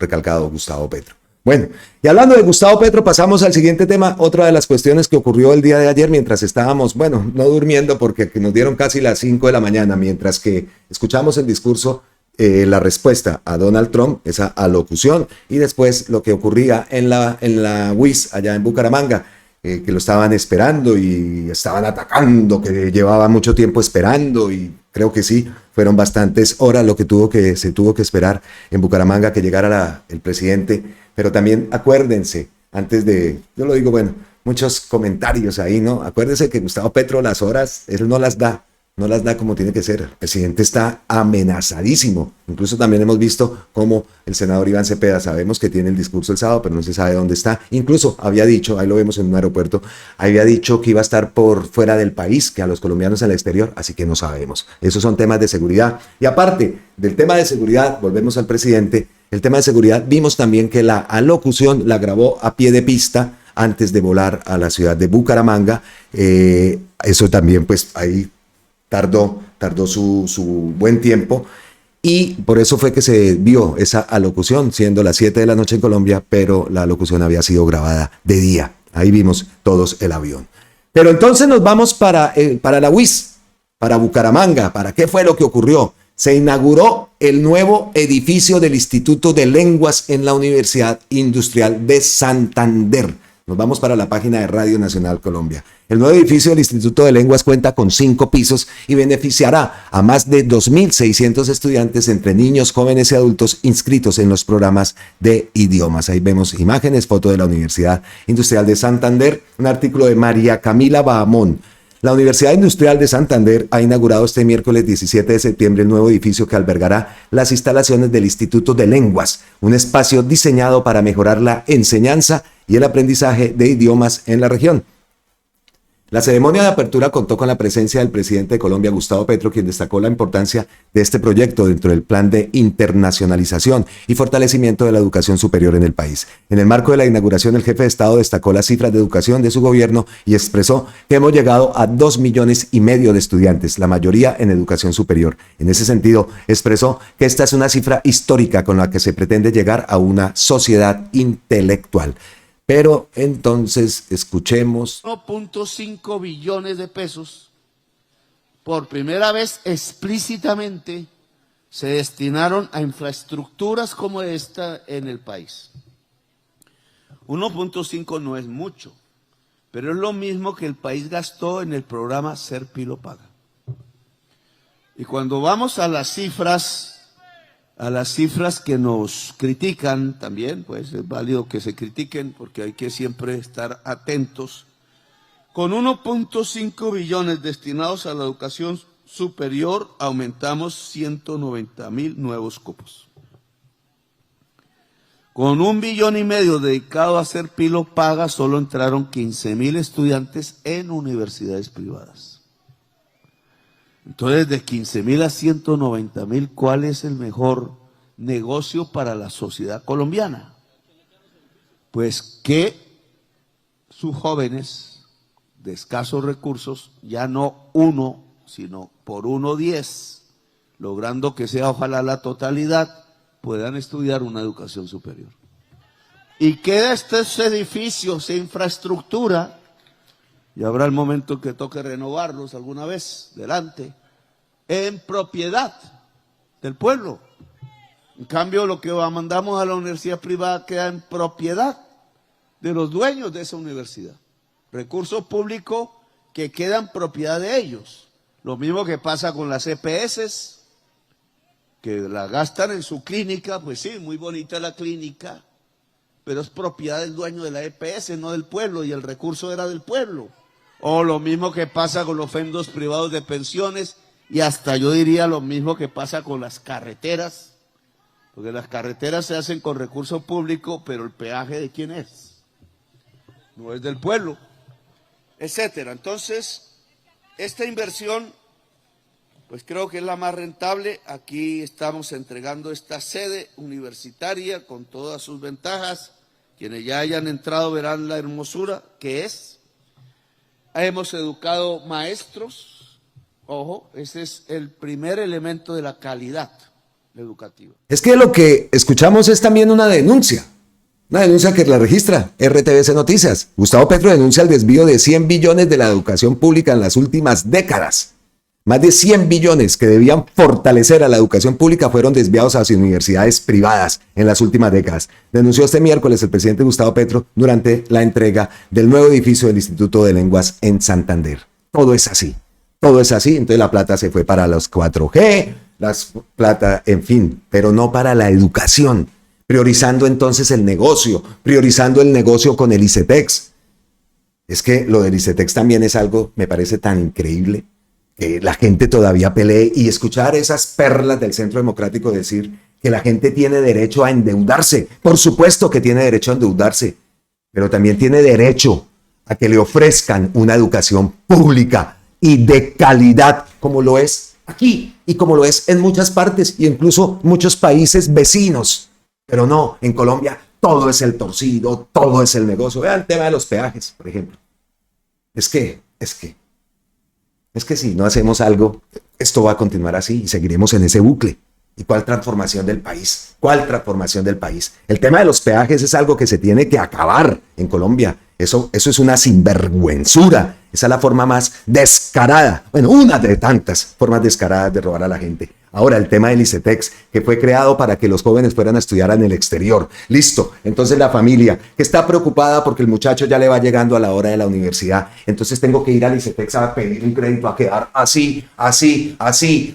Gustavo Petro. Bueno, y hablando de Gustavo Petro, pasamos al siguiente tema. Otra de las cuestiones que ocurrió el día de ayer mientras estábamos, no durmiendo porque nos dieron casi las 5 de la mañana, mientras que escuchamos el discurso, la respuesta a Donald Trump, esa alocución, y después lo que ocurría en la UIS allá en Bucaramanga, que lo estaban esperando y estaban atacando, que llevaba mucho tiempo esperando y creo que sí, fueron bastantes horas lo que se tuvo que esperar en Bucaramanga que llegara el presidente, pero también acuérdense, antes de, yo lo digo, muchos comentarios ahí, ¿no? Acuérdense que Gustavo Petro las horas, él no las da como tiene que ser. El presidente está amenazadísimo. Incluso también hemos visto cómo el senador Iván Cepeda, sabemos que tiene el discurso el sábado, pero no se sabe dónde está. Incluso había dicho, ahí lo vemos en un aeropuerto, había dicho que iba a estar por fuera del país, que a los colombianos en el exterior, así que no sabemos. Esos son temas de seguridad. Y aparte del tema de seguridad, volvemos al presidente, el tema de seguridad, vimos también que la alocución la grabó a pie de pista antes de volar a la ciudad de Bucaramanga. Eso también, pues ahí tardó su buen tiempo y por eso fue que se vio esa alocución, siendo las 7 de la noche en Colombia, pero la alocución había sido grabada de día. Ahí vimos todos el avión. Pero entonces nos vamos para la UIS, para Bucaramanga. ¿Para qué fue lo que ocurrió? Se inauguró el nuevo edificio del Instituto de Lenguas en la Universidad Industrial de Santander. Nos vamos para la página de Radio Nacional Colombia. El nuevo edificio del Instituto de Lenguas cuenta con 5 pisos y beneficiará a más de 2.600 estudiantes entre niños, jóvenes y adultos inscritos en los programas de idiomas. Ahí vemos imágenes, foto de la Universidad Industrial de Santander, un artículo de María Camila Bahamón. La Universidad Industrial de Santander ha inaugurado este miércoles 17 de septiembre el nuevo edificio que albergará las instalaciones del Instituto de Lenguas, un espacio diseñado para mejorar la enseñanza y el aprendizaje de idiomas en la región. La ceremonia de apertura contó con la presencia del presidente de Colombia, Gustavo Petro, quien destacó la importancia de este proyecto dentro del plan de internacionalización y fortalecimiento de la educación superior en el país. En el marco de la inauguración, el jefe de Estado destacó las cifras de educación de su gobierno y expresó que hemos llegado a 2,5 millones de estudiantes, la mayoría en educación superior. En ese sentido, expresó que esta es una cifra histórica con la que se pretende llegar a una sociedad intelectual. Pero entonces escuchemos. 1.5 billones de pesos, por primera vez explícitamente, se destinaron a infraestructuras como esta en el país. 1.5 no es mucho, pero es lo mismo que el país gastó en el programa Ser Pilo Paga. Y cuando vamos a las cifras que nos critican también, pues es válido que se critiquen porque hay que siempre estar atentos. Con 1.5 billones destinados a la educación superior, aumentamos 190,000 nuevos cupos. Con 1,5 billones dedicado a Ser Pilo Paga, solo entraron 15,000 estudiantes en universidades privadas. Entonces, de 15,000 a 190,000, ¿cuál es el mejor negocio para la sociedad colombiana? Pues que sus jóvenes de escasos recursos, ya no uno, sino por 1,10, logrando que sea ojalá la totalidad, puedan estudiar una educación superior. Y queda estos edificios e infraestructura, y habrá el momento que toque renovarlos alguna vez, delante, en propiedad del pueblo. En cambio, lo que mandamos a la universidad privada queda en propiedad de los dueños de esa universidad. Recurso público que queda en propiedad de ellos. Lo mismo que pasa con las EPS, que la gastan en su clínica, pues sí, muy bonita la clínica, pero es propiedad del dueño de la EPS, no del pueblo, y el recurso era del pueblo. O lo mismo que pasa con los fondos privados de pensiones, y hasta yo diría lo mismo que pasa con las carreteras, porque las carreteras se hacen con recurso público, pero el peaje ¿de quién es? No es del pueblo, etcétera. Entonces, esta inversión, pues creo que es la más rentable. Aquí estamos entregando esta sede universitaria con todas sus ventajas. Quienes ya hayan entrado verán la hermosura que es. Hemos educado maestros. Ojo, ese es el primer elemento de la calidad educativa. Es que lo que escuchamos es también una denuncia que la registra RTBC Noticias. Gustavo Petro denuncia el desvío de 100 billones de la educación pública en las últimas décadas. Más de 100 billones que debían fortalecer a la educación pública fueron desviados hacia universidades privadas en las últimas décadas. Denunció este miércoles el presidente Gustavo Petro durante la entrega del nuevo edificio del Instituto de Lenguas en Santander. Todo es así, entonces la plata se fue para los 4G, plata, en fin, pero no para la educación, priorizando entonces el negocio con el ICETEX. Es que lo del ICETEX también es algo, me parece tan increíble, que la gente todavía pelee, y escuchar esas perlas del Centro Democrático decir que la gente tiene derecho a endeudarse. Por supuesto que tiene derecho a endeudarse, pero también tiene derecho a que le ofrezcan una educación pública y de calidad, como lo es aquí y como lo es en muchas partes y incluso muchos países vecinos. Pero no, en Colombia todo es el torcido, todo es el negocio. Vean el tema de los peajes, por ejemplo. Es que si no hacemos algo, esto va a continuar así y seguiremos en ese bucle. ¿Y cuál transformación del país? ¿Cuál transformación del país? El tema de los peajes es algo que se tiene que acabar en Colombia. Eso es una sinvergüenzura. Esa es la forma más descarada, bueno, una de tantas formas descaradas de robar a la gente. Ahora, el tema del ICETEX, que fue creado para que los jóvenes fueran a estudiar en el exterior. Listo. Entonces la familia que está preocupada porque el muchacho ya le va llegando a la hora de la universidad, entonces tengo que ir al ICETEX a pedir un crédito, a quedar así,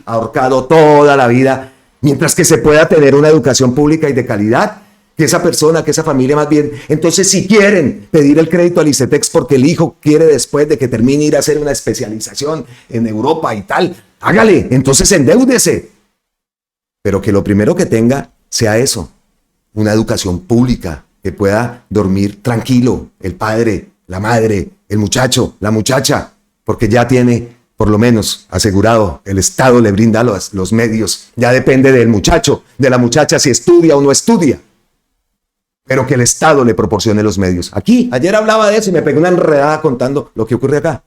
ahorcado toda la vida, mientras que se pueda tener una educación pública y de calidad. Que esa persona, que esa familia más bien, entonces si quieren pedir el crédito al ICETEX porque el hijo quiere después de que termine ir a hacer una especialización en Europa y tal, hágale, entonces endéudese. Pero que lo primero que tenga sea eso, una educación pública, que pueda dormir tranquilo el padre, la madre, el muchacho, la muchacha, porque ya tiene por lo menos asegurado, el Estado le brinda los medios, ya depende del muchacho, de la muchacha si estudia o no estudia, pero que el Estado le proporcione los medios. Aquí, ayer hablaba de eso y me pegué una enredada contando lo que ocurre acá.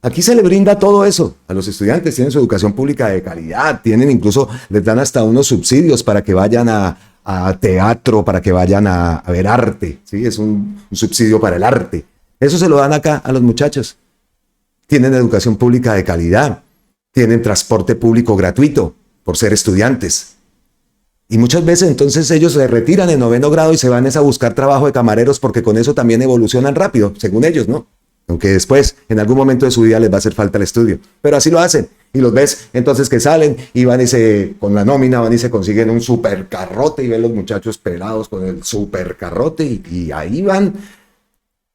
Aquí se le brinda todo eso a los estudiantes, tienen su educación pública de calidad, tienen incluso, les dan hasta unos subsidios para que vayan a teatro, para que vayan a ver arte, ¿sí? Es un subsidio para el arte. Eso se lo dan acá a los muchachos. Tienen educación pública de calidad, tienen transporte público gratuito por ser estudiantes. Y muchas veces entonces ellos se retiran en 9º grado y se van a buscar trabajo de camareros porque con eso también evolucionan rápido, según ellos, ¿no? Aunque después, en algún momento de su vida les va a hacer falta el estudio. Pero así lo hacen. Y los ves entonces que salen y van con la nómina van y se consiguen un supercarrote y ven los muchachos pelados con el supercarrote y ahí van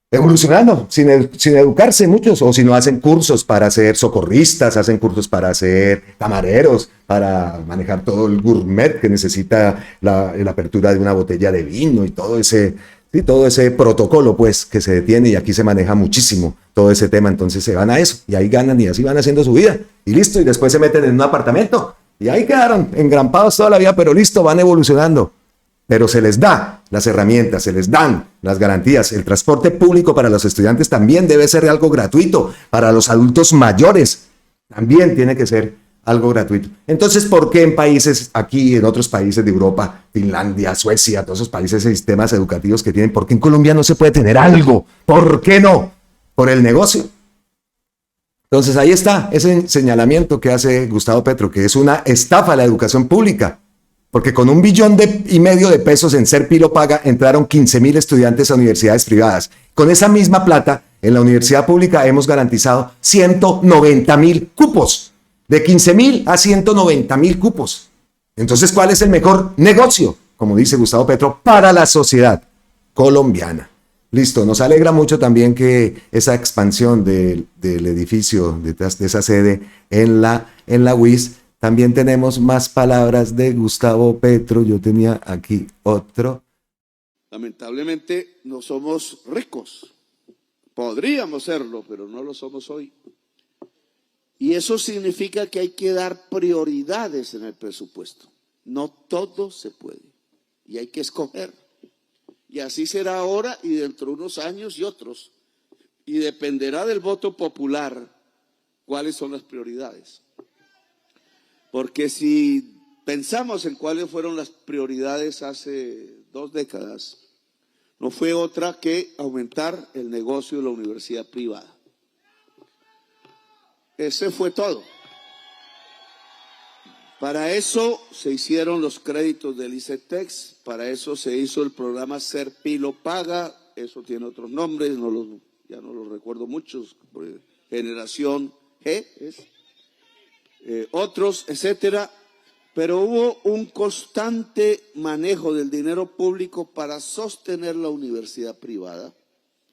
evolucionando, sin educarse muchos, o si no hacen cursos para ser socorristas, hacen cursos para ser camareros, para manejar todo el gourmet que necesita la apertura de una botella de vino y todo ese protocolo pues que se detiene, y aquí se maneja muchísimo todo ese tema, entonces se van a eso y ahí ganan y así van haciendo su vida y listo, y después se meten en un apartamento y ahí quedaron engrampados toda la vida, pero listo, van evolucionando. Pero se les da las herramientas, se les dan las garantías. El transporte público para los estudiantes también debe ser algo gratuito. Para los adultos mayores también tiene que ser algo gratuito. Entonces, ¿por qué en países aquí, en otros países de Europa, Finlandia, Suecia, todos esos países y sistemas educativos que tienen, por qué en Colombia no se puede tener algo? ¿Por qué no? Por el negocio. Entonces, ahí está ese señalamiento que hace Gustavo Petro, que es una estafa a la educación pública. Porque con 1,5 billones de pesos en Ser Pilo Paga entraron 15.000 estudiantes a universidades privadas. Con esa misma plata, en la universidad pública hemos garantizado 190.000 cupos. De 15.000 a 190.000 cupos. Entonces, ¿cuál es el mejor negocio? Como dice Gustavo Petro, para la sociedad colombiana. Listo, nos alegra mucho también que esa expansión del edificio, de esa sede en la UIS. También tenemos más palabras de Gustavo Petro. Yo tenía aquí otro. Lamentablemente no somos ricos. Podríamos serlo, pero no lo somos hoy. Y eso significa que hay que dar prioridades en el presupuesto. No todo se puede. Y hay que escoger. Y así será ahora y dentro de unos años y otros. Y dependerá del voto popular cuáles son las prioridades. Porque si pensamos en cuáles fueron las prioridades hace 2 décadas, no fue otra que aumentar el negocio de la universidad privada. Ese fue todo. Para eso se hicieron los créditos del ICETEX, para eso se hizo el programa Ser Pilo Paga, eso tiene otros nombres, ya no los recuerdo muchos, Generación G, otros, etcétera, pero hubo un constante manejo del dinero público para sostener la universidad privada,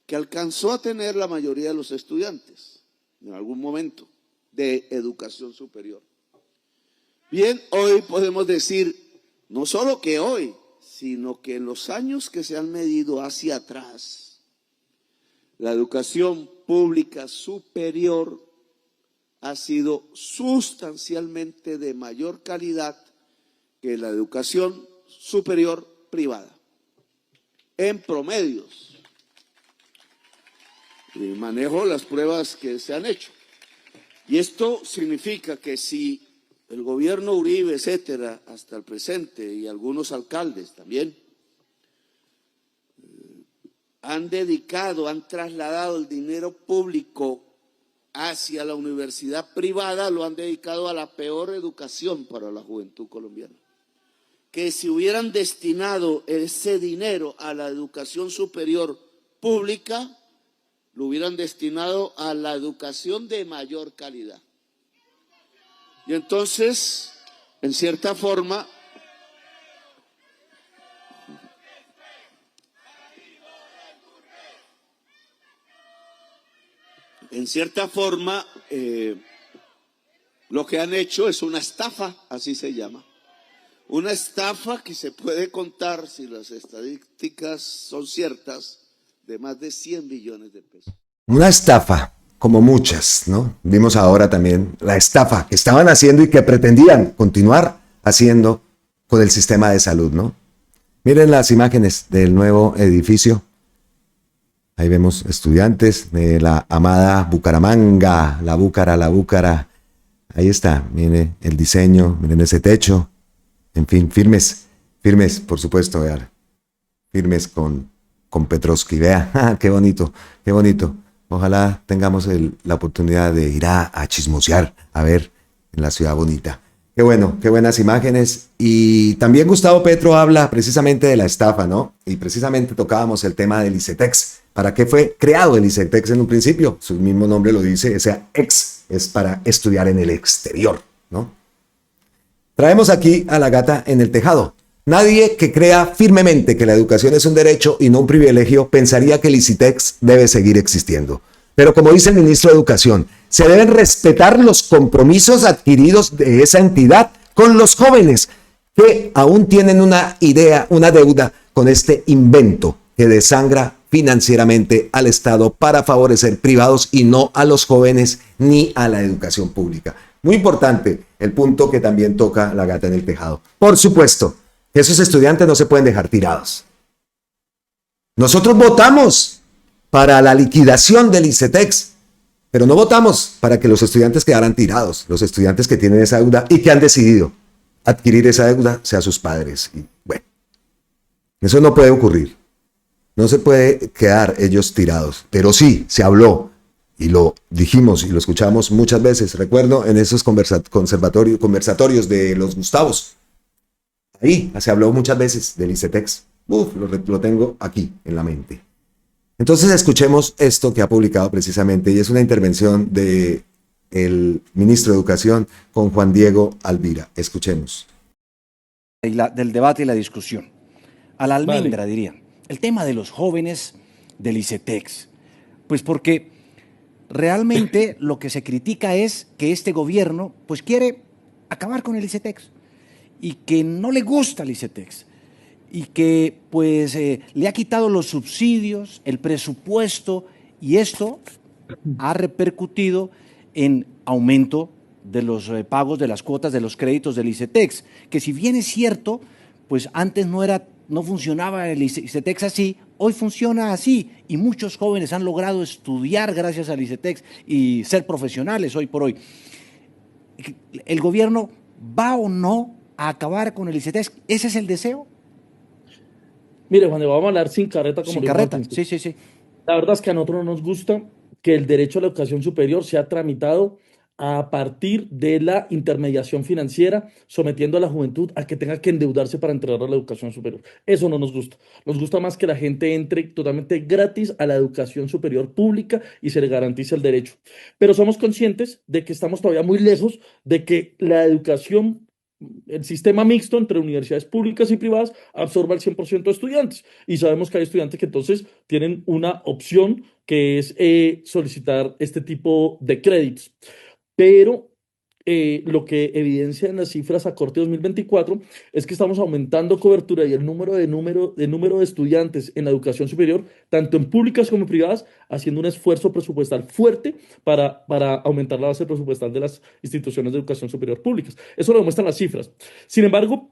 que alcanzó a tener la mayoría de los estudiantes en algún momento de educación superior. Bien, hoy podemos decir, no solo que hoy, sino que en los años que se han medido hacia atrás, la educación pública superior ha sido sustancialmente de mayor calidad que la educación superior privada, en promedios. Y manejo las pruebas que se han hecho. Y esto significa que si el gobierno Uribe, etcétera, hasta el presente, y algunos alcaldes también, han trasladado el dinero público hacia la universidad privada, lo han dedicado a la peor educación para la juventud colombiana. Que si hubieran destinado ese dinero a la educación superior pública, lo hubieran destinado a la educación de mayor calidad. Y entonces, en cierta forma, lo que han hecho es una estafa, así se llama. Una estafa que se puede contar, si las estadísticas son ciertas, de más de 100 billones de pesos. Una estafa, como muchas, ¿no? Vimos ahora también la estafa que estaban haciendo y que pretendían continuar haciendo con el sistema de salud, ¿no? Miren las imágenes del nuevo edificio. Ahí vemos estudiantes de la amada Bucaramanga, la Búcara. Ahí está, miren el diseño, miren ese techo. En fin, firmes, por supuesto, vean. Firmes con Petrovsky. Vea, qué bonito. Ojalá tengamos la oportunidad de ir a chismosear, a ver en la ciudad bonita. Qué bueno, qué buenas imágenes. Y también Gustavo Petro habla precisamente de la estafa, ¿no? Y precisamente tocábamos el tema del ICETEX. ¿Para qué fue creado el ICETEX en un principio? Su mismo nombre lo dice, ese ex es para estudiar en el exterior, ¿no? Traemos aquí a la gata en el tejado. Nadie que crea firmemente que la educación es un derecho y no un privilegio pensaría que el ICETEX debe seguir existiendo. Pero como dice el ministro de Educación, se deben respetar los compromisos adquiridos de esa entidad con los jóvenes que aún tienen una idea, una deuda con este invento que desangra financieramente al Estado para favorecer privados y no a los jóvenes ni a la educación pública. Muy importante el punto que también toca la gata en el tejado. Por supuesto, esos estudiantes no se pueden dejar tirados. Nosotros votamos para la liquidación del ICETEX, pero no votamos para que los estudiantes quedaran tirados, los estudiantes que tienen esa deuda y que han decidido adquirir esa deuda, sea sus padres. Y bueno, eso no puede ocurrir. No se puede quedar ellos tirados, pero sí se habló y lo dijimos y lo escuchamos muchas veces. Recuerdo en esos conversatorios de los Gustavos. Ahí se habló muchas veces del ICETEX. Lo tengo aquí en la mente. Entonces escuchemos esto que ha publicado precisamente y es una intervención de el ministro de Educación con Juan Diego Alvira. Escuchemos. Del debate y la discusión. A la almendra, diría. El tema de los jóvenes del ICETEX. Pues porque realmente lo que se critica es que este gobierno pues quiere acabar con el ICETEX y que no le gusta el ICETEX y que pues le ha quitado los subsidios, el presupuesto y esto ha repercutido en aumento de los pagos de las cuotas de los créditos del ICETEX, que si bien es cierto, pues antes no funcionaba el ICETEX así, hoy funciona así y muchos jóvenes han logrado estudiar gracias al ICETEX y ser profesionales hoy por hoy. ¿El gobierno va o no a acabar con el ICETEX? ¿Ese es el deseo? Mire, Juan, vamos a hablar sin carreta. Como sin carreta, sí. La verdad es que a nosotros no nos gusta que el derecho a la educación superior sea tramitado a partir de la intermediación financiera, sometiendo a la juventud a que tenga que endeudarse para entrar a la educación superior. Eso no nos gusta. Nos gusta más que la gente entre totalmente gratis a la educación superior pública y se le garantice el derecho. Pero somos conscientes de que estamos todavía muy lejos de que la educación, el sistema mixto entre universidades públicas y privadas absorba el 100% de estudiantes. Y sabemos que hay estudiantes que entonces tienen una opción que es solicitar este tipo de créditos. Pero lo que evidencian las cifras a corte 2024 es que estamos aumentando cobertura y el número de estudiantes en la educación superior, tanto en públicas como en privadas, haciendo un esfuerzo presupuestal fuerte para aumentar la base presupuestal de las instituciones de educación superior públicas. Eso lo demuestran las cifras. Sin embargo,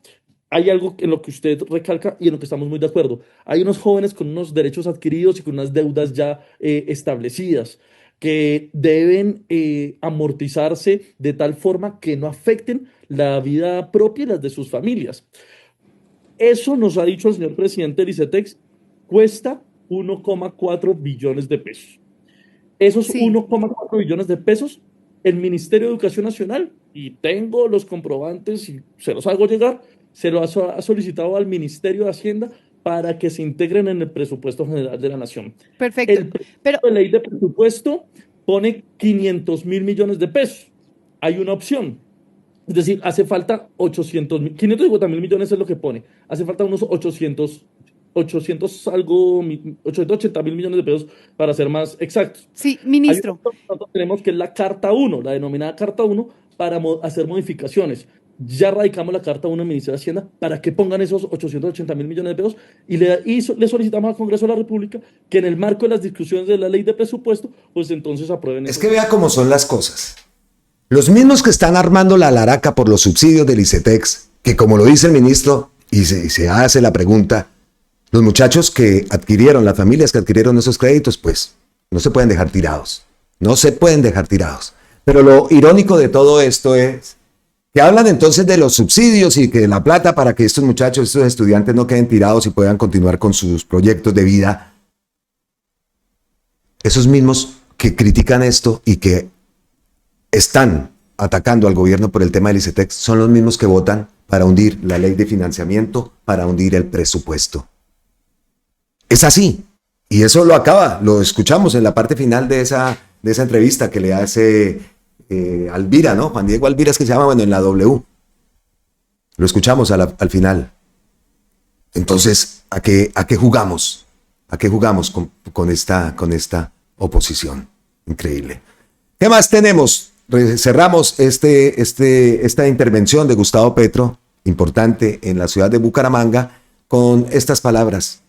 hay algo en lo que usted recalca y en lo que estamos muy de acuerdo. Hay unos jóvenes con unos derechos adquiridos y con unas deudas ya establecidas, que deben amortizarse de tal forma que no afecten la vida propia y las de sus familias. Eso nos ha dicho el señor presidente del ICETEX, cuesta 1,4 billones de pesos. Esos 1,4 billones de pesos, el Ministerio de Educación Nacional, y tengo los comprobantes y se los hago llegar, se lo ha solicitado al Ministerio de Hacienda para que se integren en el presupuesto general de la Nación. Perfecto. El proyecto de ley de presupuesto pone 500.000 millones de pesos. Hay una opción. Es decir, hace falta 550.000 millones es lo que pone. Hace falta unos 880.000 millones de pesos para ser más exactos. Sí, ministro. Nosotros tenemos que es la Carta 1, la denominada Carta 1, para hacer modificaciones. ya radicamos la carta a uno del Ministerio de Hacienda para que pongan esos 880.000 millones de pesos y le solicitamos al Congreso de la República que en el marco de las discusiones de la ley de presupuesto, pues entonces aprueben. Es que vea cómo son las cosas. Los mismos que están armando la laraca por los subsidios del ICETEX, que como lo dice el ministro, y se hace la pregunta, los muchachos que adquirieron, las familias que adquirieron esos créditos, pues no se pueden dejar tirados. No se pueden dejar tirados. Pero lo irónico de todo esto es que hablan entonces de los subsidios y que la plata para que estos muchachos, estos estudiantes no queden tirados y puedan continuar con sus proyectos de vida. Esos mismos que critican esto y que están atacando al gobierno por el tema del ICETEX son los mismos que votan para hundir la ley de financiamiento, para hundir el presupuesto. Es así. Y eso lo escuchamos en la parte final de esa entrevista que le hace Alvira, ¿no? Juan Diego Alvira es que se llama, bueno, en la W. Lo escuchamos al final. Entonces, ¿a qué jugamos? ¿A qué jugamos con esta oposición? Increíble. ¿Qué más tenemos? Cerramos esta intervención de Gustavo Petro, importante en la ciudad de Bucaramanga, con estas palabras,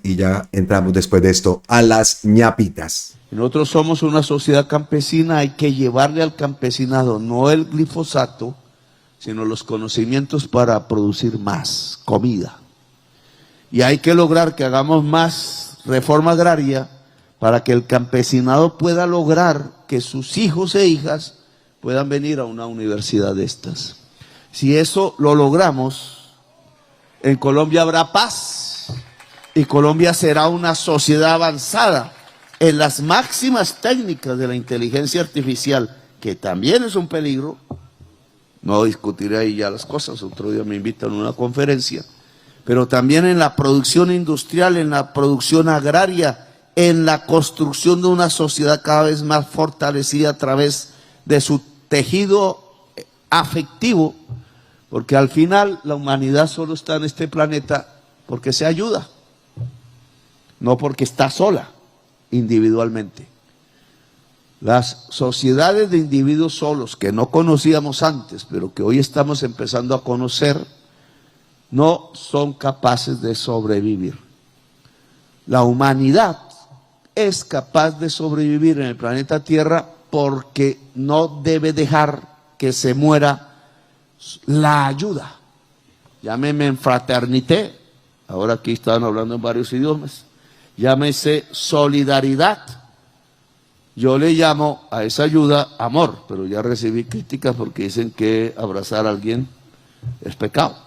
y ya entramos después de esto a las ñapitas. Nosotros somos una sociedad campesina, hay que llevarle al campesinado no el glifosato, sino los conocimientos para producir más comida. Y hay que lograr que hagamos más reforma agraria para que el campesinado pueda lograr que sus hijos e hijas puedan venir a una universidad de estas. Si eso lo logramos, en Colombia habrá paz y Colombia será una sociedad avanzada en las máximas técnicas de la inteligencia artificial, que también es un peligro. No discutiré ahí ya las cosas, otro día me invitan a una conferencia, pero también en la producción industrial, en la producción agraria, en la construcción de una sociedad cada vez más fortalecida a través de su tejido afectivo, porque al final la humanidad solo está en este planeta porque se ayuda, no porque está sola individualmente. Las sociedades de individuos solos que no conocíamos antes, pero que hoy estamos empezando a conocer, no son capaces de sobrevivir. La humanidad es capaz de sobrevivir en el planeta Tierra porque no debe dejar que se muera la ayuda. Llámeme en fraternité, ahora aquí estaban hablando en varios idiomas, llámese solidaridad. Yo le llamo a esa ayuda amor, pero ya recibí críticas porque dicen que abrazar a alguien es pecado.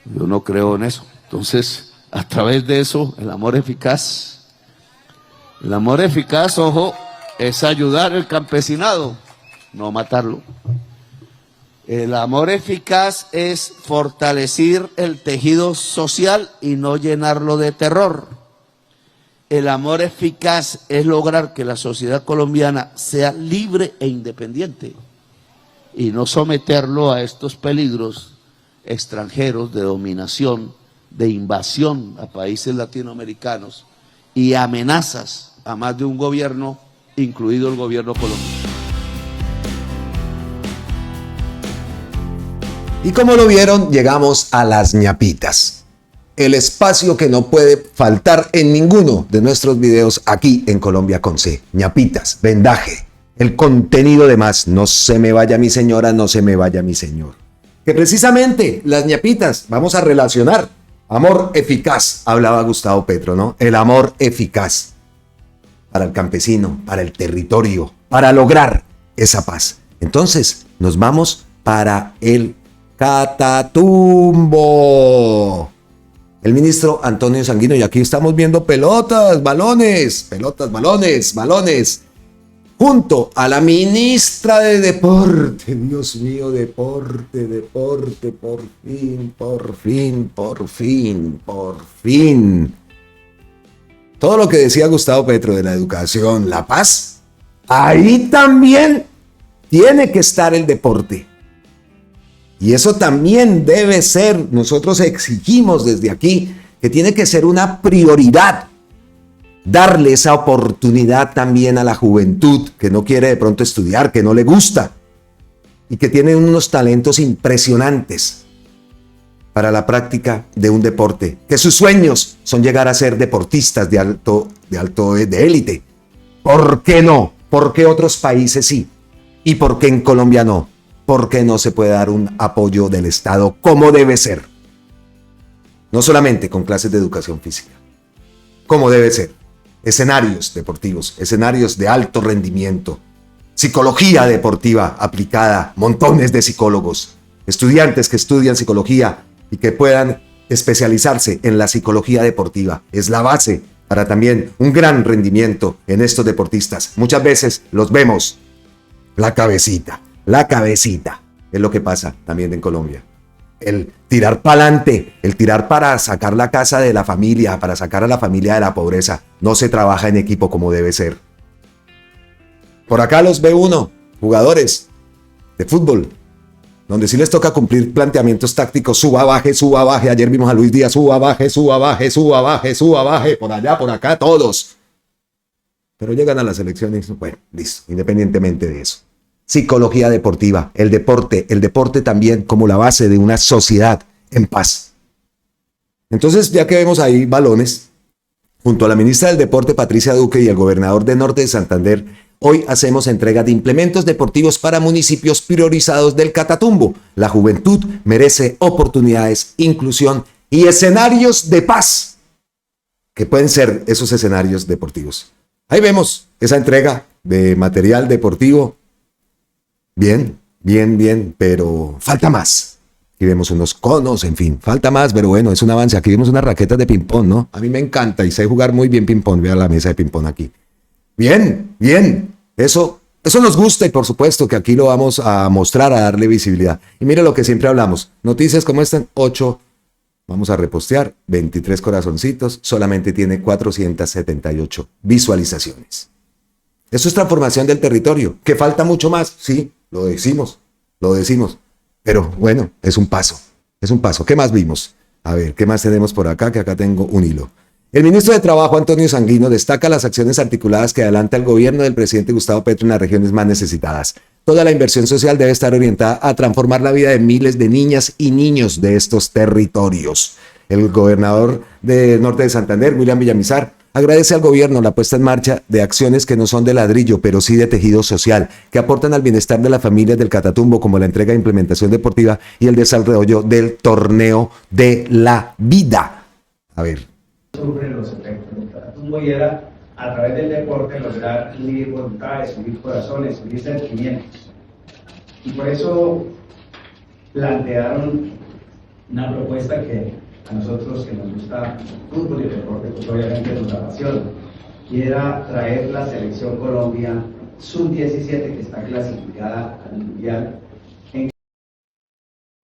Yo no creo en eso. Entonces, a través de eso, el amor eficaz, ojo, es ayudar al campesinado, no matarlo. El amor eficaz es fortalecer el tejido social y no llenarlo de terror. El amor eficaz es lograr que la sociedad colombiana sea libre e independiente y no someterlo a estos peligros extranjeros de dominación, de invasión a países latinoamericanos y amenazas a más de un gobierno, incluido el gobierno colombiano. Y como lo vieron, llegamos a las ñapitas. El espacio que no puede faltar en ninguno de nuestros videos aquí en Colombia con C. ñapitas, vendaje, el contenido de más. No se me vaya mi señora, no se me vaya mi señor. Que precisamente las ñapitas, vamos a relacionar. Amor eficaz, hablaba Gustavo Petro, ¿no? El amor eficaz para el campesino, para el territorio, para lograr esa paz. Entonces, nos vamos para el Catatumbo. El ministro Antonio Sanguino, y aquí estamos viendo pelotas, balones, junto a la ministra de Deporte. Dios mío, deporte, por fin. Todo lo que decía Gustavo Petro de la educación, la paz, ahí también tiene que estar el deporte. Y eso también debe ser, nosotros exigimos desde aquí, que tiene que ser una prioridad. Darle esa oportunidad también a la juventud que no quiere de pronto estudiar, que no le gusta. y que tienen unos talentos impresionantes para la práctica de un deporte, que sus sueños son llegar a ser deportistas de élite. ¿Por qué no? ¿Por qué otros países sí? ¿Y por qué en Colombia no? ¿Por qué no se puede dar un apoyo del Estado como debe ser? No solamente con clases de educación física, como debe ser. Escenarios deportivos, escenarios de alto rendimiento, psicología deportiva aplicada, montones de psicólogos, estudiantes que estudian psicología y que puedan especializarse en la psicología deportiva. Es la base para también un gran rendimiento en estos deportistas. Muchas veces los vemos, la cabecita, es lo que pasa también en Colombia. El tirar para adelante, el tirar para sacar la casa de la familia, para sacar a la familia de la pobreza. No se trabaja en equipo como debe ser. Por acá los ve uno, jugadores de fútbol, donde sí les toca cumplir planteamientos tácticos, suba, baje. Ayer vimos a Luis Díaz, suba, baje, por allá, por acá, todos. Pero llegan a las elecciones, bueno, listo, independientemente de eso. Psicología deportiva, el deporte también como la base de una sociedad en paz. Entonces, ya que vemos ahí balones, junto a la ministra del Deporte, Patricia Duque, y el gobernador de Norte de Santander, hoy hacemos entrega de implementos deportivos para municipios priorizados del Catatumbo. La juventud merece oportunidades, inclusión y escenarios de paz, que pueden ser esos escenarios deportivos. Ahí vemos esa entrega de material deportivo. Bien, pero falta más. Aquí vemos unos conos, en fin, falta más, pero bueno, es un avance. Aquí vemos unas raquetas de ping-pong, ¿no? A mí me encanta y sé jugar muy bien ping-pong. Vea la mesa de ping-pong aquí. Bien. Eso nos gusta y por supuesto que aquí lo vamos a mostrar, a darle visibilidad. Y mire lo que siempre hablamos. Noticias como esta, 8, vamos a repostear, 23 corazoncitos, solamente tiene 478 visualizaciones. Eso es transformación del territorio. ¿Que falta mucho más? Sí, lo decimos. Pero bueno, es un paso. ¿Qué más vimos? A ver, ¿qué más tenemos por acá? Que acá tengo un hilo. El ministro de Trabajo, Antonio Sanguino, destaca las acciones articuladas que adelanta el gobierno del presidente Gustavo Petro en las regiones más necesitadas. Toda la inversión social debe estar orientada a transformar la vida de miles de niñas y niños de estos territorios. El gobernador de Norte de Santander, William Villamizar, agradece al gobierno la puesta en marcha de acciones que no son de ladrillo, pero sí de tejido social, que aportan al bienestar de las familias del Catatumbo, como la entrega de implementación deportiva y el desarrollo del torneo de la vida. A ver. Sufren los efectos del Catatumbo y era a través del deporte lograr unir voluntades, unir corazones, unir sentimientos. Y por eso plantearon una propuesta que a nosotros que nos gusta el fútbol y el deporte, pues obviamente nos apasiona, y era traer la selección Colombia sub-17 que está clasificada al Mundial.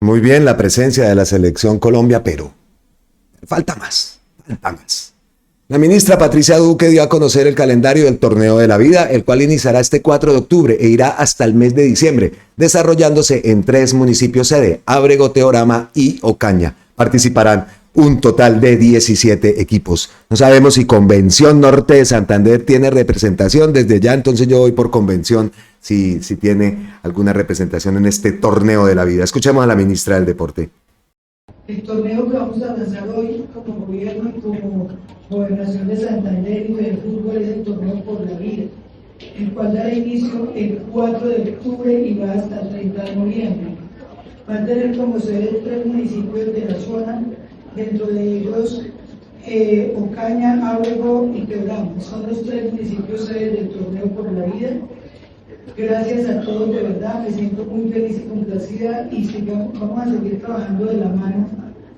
Muy bien la presencia de la selección Colombia, pero falta más. La ministra Patricia Duque dio a conocer el calendario del Torneo de la Vida, el cual iniciará este 4 de octubre e irá hasta el mes de diciembre, desarrollándose en 3 municipios sede, Ábrego, Teorama y Ocaña. Participarán un total de 17 equipos. No sabemos si Convención Norte de Santander tiene representación desde ya, entonces yo voy por Convención si tiene alguna representación en este Torneo de la Vida. Escuchemos a la ministra del Deporte. El torneo que vamos a lanzar hoy como gobierno y como Gobernación de Santander y del fútbol es el Torneo por la Vida, el cual dará inicio el 4 de octubre y va hasta el 30 de noviembre. Va a tener como sede 3 municipios de la zona, dentro de ellos Ocaña, Ábrego y Teorama. Son los 3 municipios sedes del Torneo por la Vida. Gracias a todos, de verdad, me siento muy feliz y complacida y vamos a seguir trabajando de la mano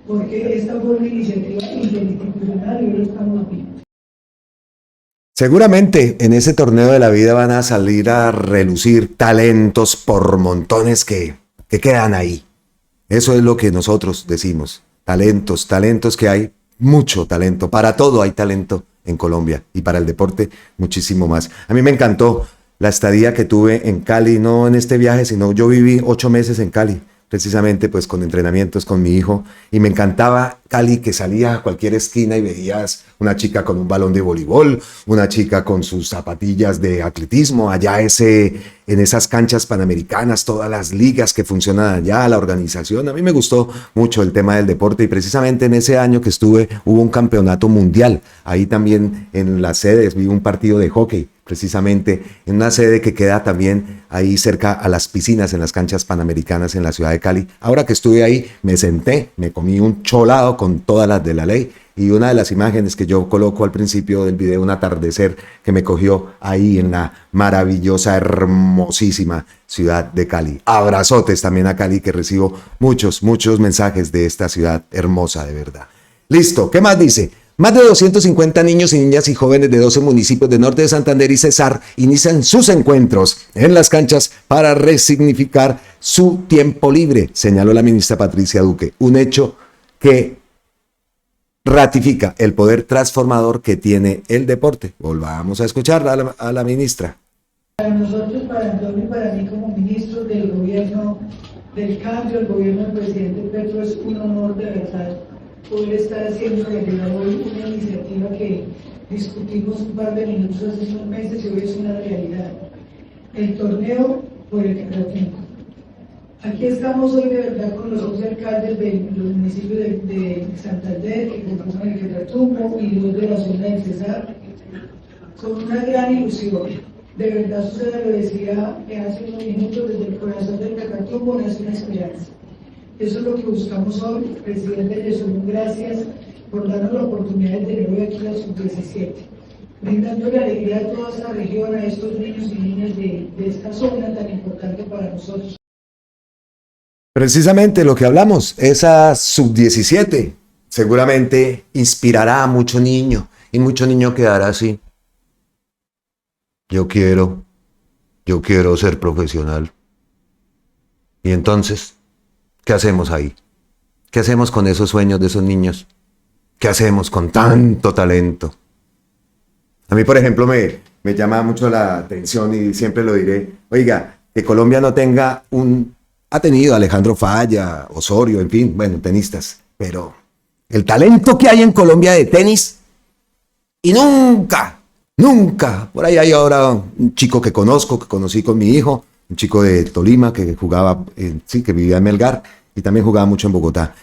porque esta fue una iniciativa interinstitucional y hoy estamos aquí. Seguramente en ese Torneo de la Vida van a salir a relucir talentos por montones que quedan ahí. Eso es lo que nosotros decimos. Talentos que hay, mucho talento. Para todo hay talento en Colombia y para el deporte muchísimo más. A mí me encantó la estadía que tuve en Cali, no en este viaje, sino yo viví 8 meses en Cali, precisamente pues con entrenamientos con mi hijo, y me encantaba Cali, que salía a cualquier esquina y veías una chica con un balón de voleibol, una chica con sus zapatillas de atletismo, allá ese en esas canchas panamericanas, todas las ligas que funcionan allá, la organización. A mí me gustó mucho el tema del deporte y precisamente en ese año que estuve hubo un campeonato mundial. Ahí también en las sedes vi un partido de hockey, precisamente en una sede que queda también ahí cerca a las piscinas en las canchas panamericanas en la ciudad de Cali. Ahora que estuve ahí me senté, me comí un cholado con todas las de la ley. Y una de las imágenes que yo coloco al principio del video, un atardecer que me cogió ahí en la maravillosa, hermosísima ciudad de Cali. Abrazotes también a Cali, que recibo muchos mensajes de esta ciudad hermosa, de verdad. Listo, ¿qué más dice? Más de 250 niños y niñas y jóvenes de 12 municipios de Norte de Santander y Cesar inician sus encuentros en las canchas para resignificar su tiempo libre, señaló la ministra Patricia Duque. Un hecho que ratifica el poder transformador que tiene el deporte. Volvamos a escuchar a la ministra. Para nosotros, para Antonio y para mí como ministros del gobierno del cambio, el gobierno del presidente Petro, es un honor de verdad poder estar haciendo realidad hoy una iniciativa que discutimos un par de minutos hace unos meses y hoy es una realidad. El torneo por el Catatumbo. Aquí estamos hoy de verdad con los 11 alcaldes de los municipios de Santander que conforman el Catatumbo y los de la zona del Cesar, con una gran ilusión. De verdad, Susana lo decía hace unos minutos, desde el corazón del Catatumbo nace una esperanza. Eso es lo que buscamos hoy. Presidente Jesús, gracias por darnos la oportunidad de tener hoy aquí a sub-17, brindando la alegría a toda esta región, a estos niños y niñas de esta zona tan importante para nosotros. Precisamente lo que hablamos, esa sub-17 seguramente inspirará a mucho niño y mucho niño quedará así. Yo quiero ser profesional. Y entonces, ¿qué hacemos ahí? ¿Qué hacemos con esos sueños de esos niños? ¿Qué hacemos con tanto talento? A mí, por ejemplo, me llama mucho la atención y siempre lo diré. Oiga, que Colombia no tenga ha tenido Alejandro Falla, Osorio, en fin, bueno, tenistas, pero el talento que hay en Colombia de tenis y nunca, por ahí hay ahora un chico que conocí con mi hijo, un chico de Tolima que jugaba, que vivía en Melgar y también jugaba mucho en Bogotá.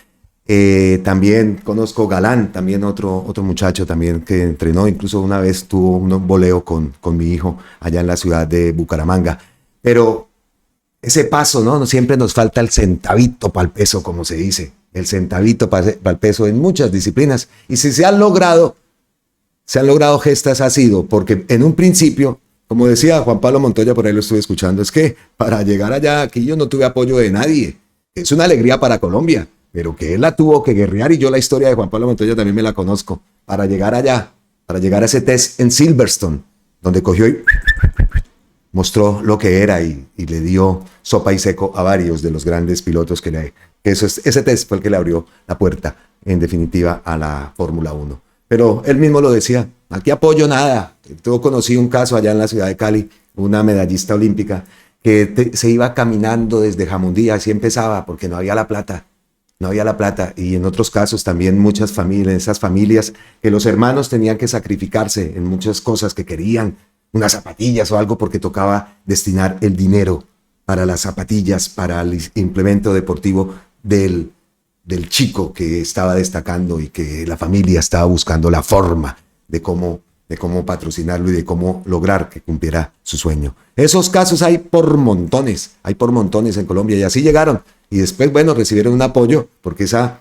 También conozco Galán, también otro muchacho también que entrenó, incluso una vez tuvo un voleo con mi hijo allá en la ciudad de Bucaramanga, pero ese paso, ¿no? Siempre nos falta el centavito para el peso, como se dice, el centavito para el peso en muchas disciplinas. Y si se han logrado gestas, ha sido porque en un principio, como decía Juan Pablo Montoya, por ahí lo estuve escuchando, es que para llegar allá, aquí yo no tuve apoyo de nadie. Es una alegría para Colombia, pero que él la tuvo que guerrear y yo la historia de Juan Pablo Montoya también me la conozco. Para llegar allá, para llegar a ese test en Silverstone, donde cogió y mostró lo que era y le dio sopa y seco a varios de los grandes pilotos ese test fue el que le abrió la puerta, en definitiva, a la Fórmula 1. Pero él mismo lo decía, aquí apoyo nada. Yo conocí un caso allá en la ciudad de Cali, una medallista olímpica, que se iba caminando desde Jamundí, así empezaba, porque no había la plata. Y en otros casos también muchas familias, esas familias que los hermanos tenían que sacrificarse en muchas cosas que querían, unas zapatillas o algo, porque tocaba destinar el dinero para las zapatillas, para el implemento deportivo del chico que estaba destacando y que la familia estaba buscando la forma de cómo patrocinarlo y de cómo lograr que cumpliera su sueño. Esos casos hay por montones en Colombia y así llegaron. Y después, bueno, recibieron un apoyo porque esa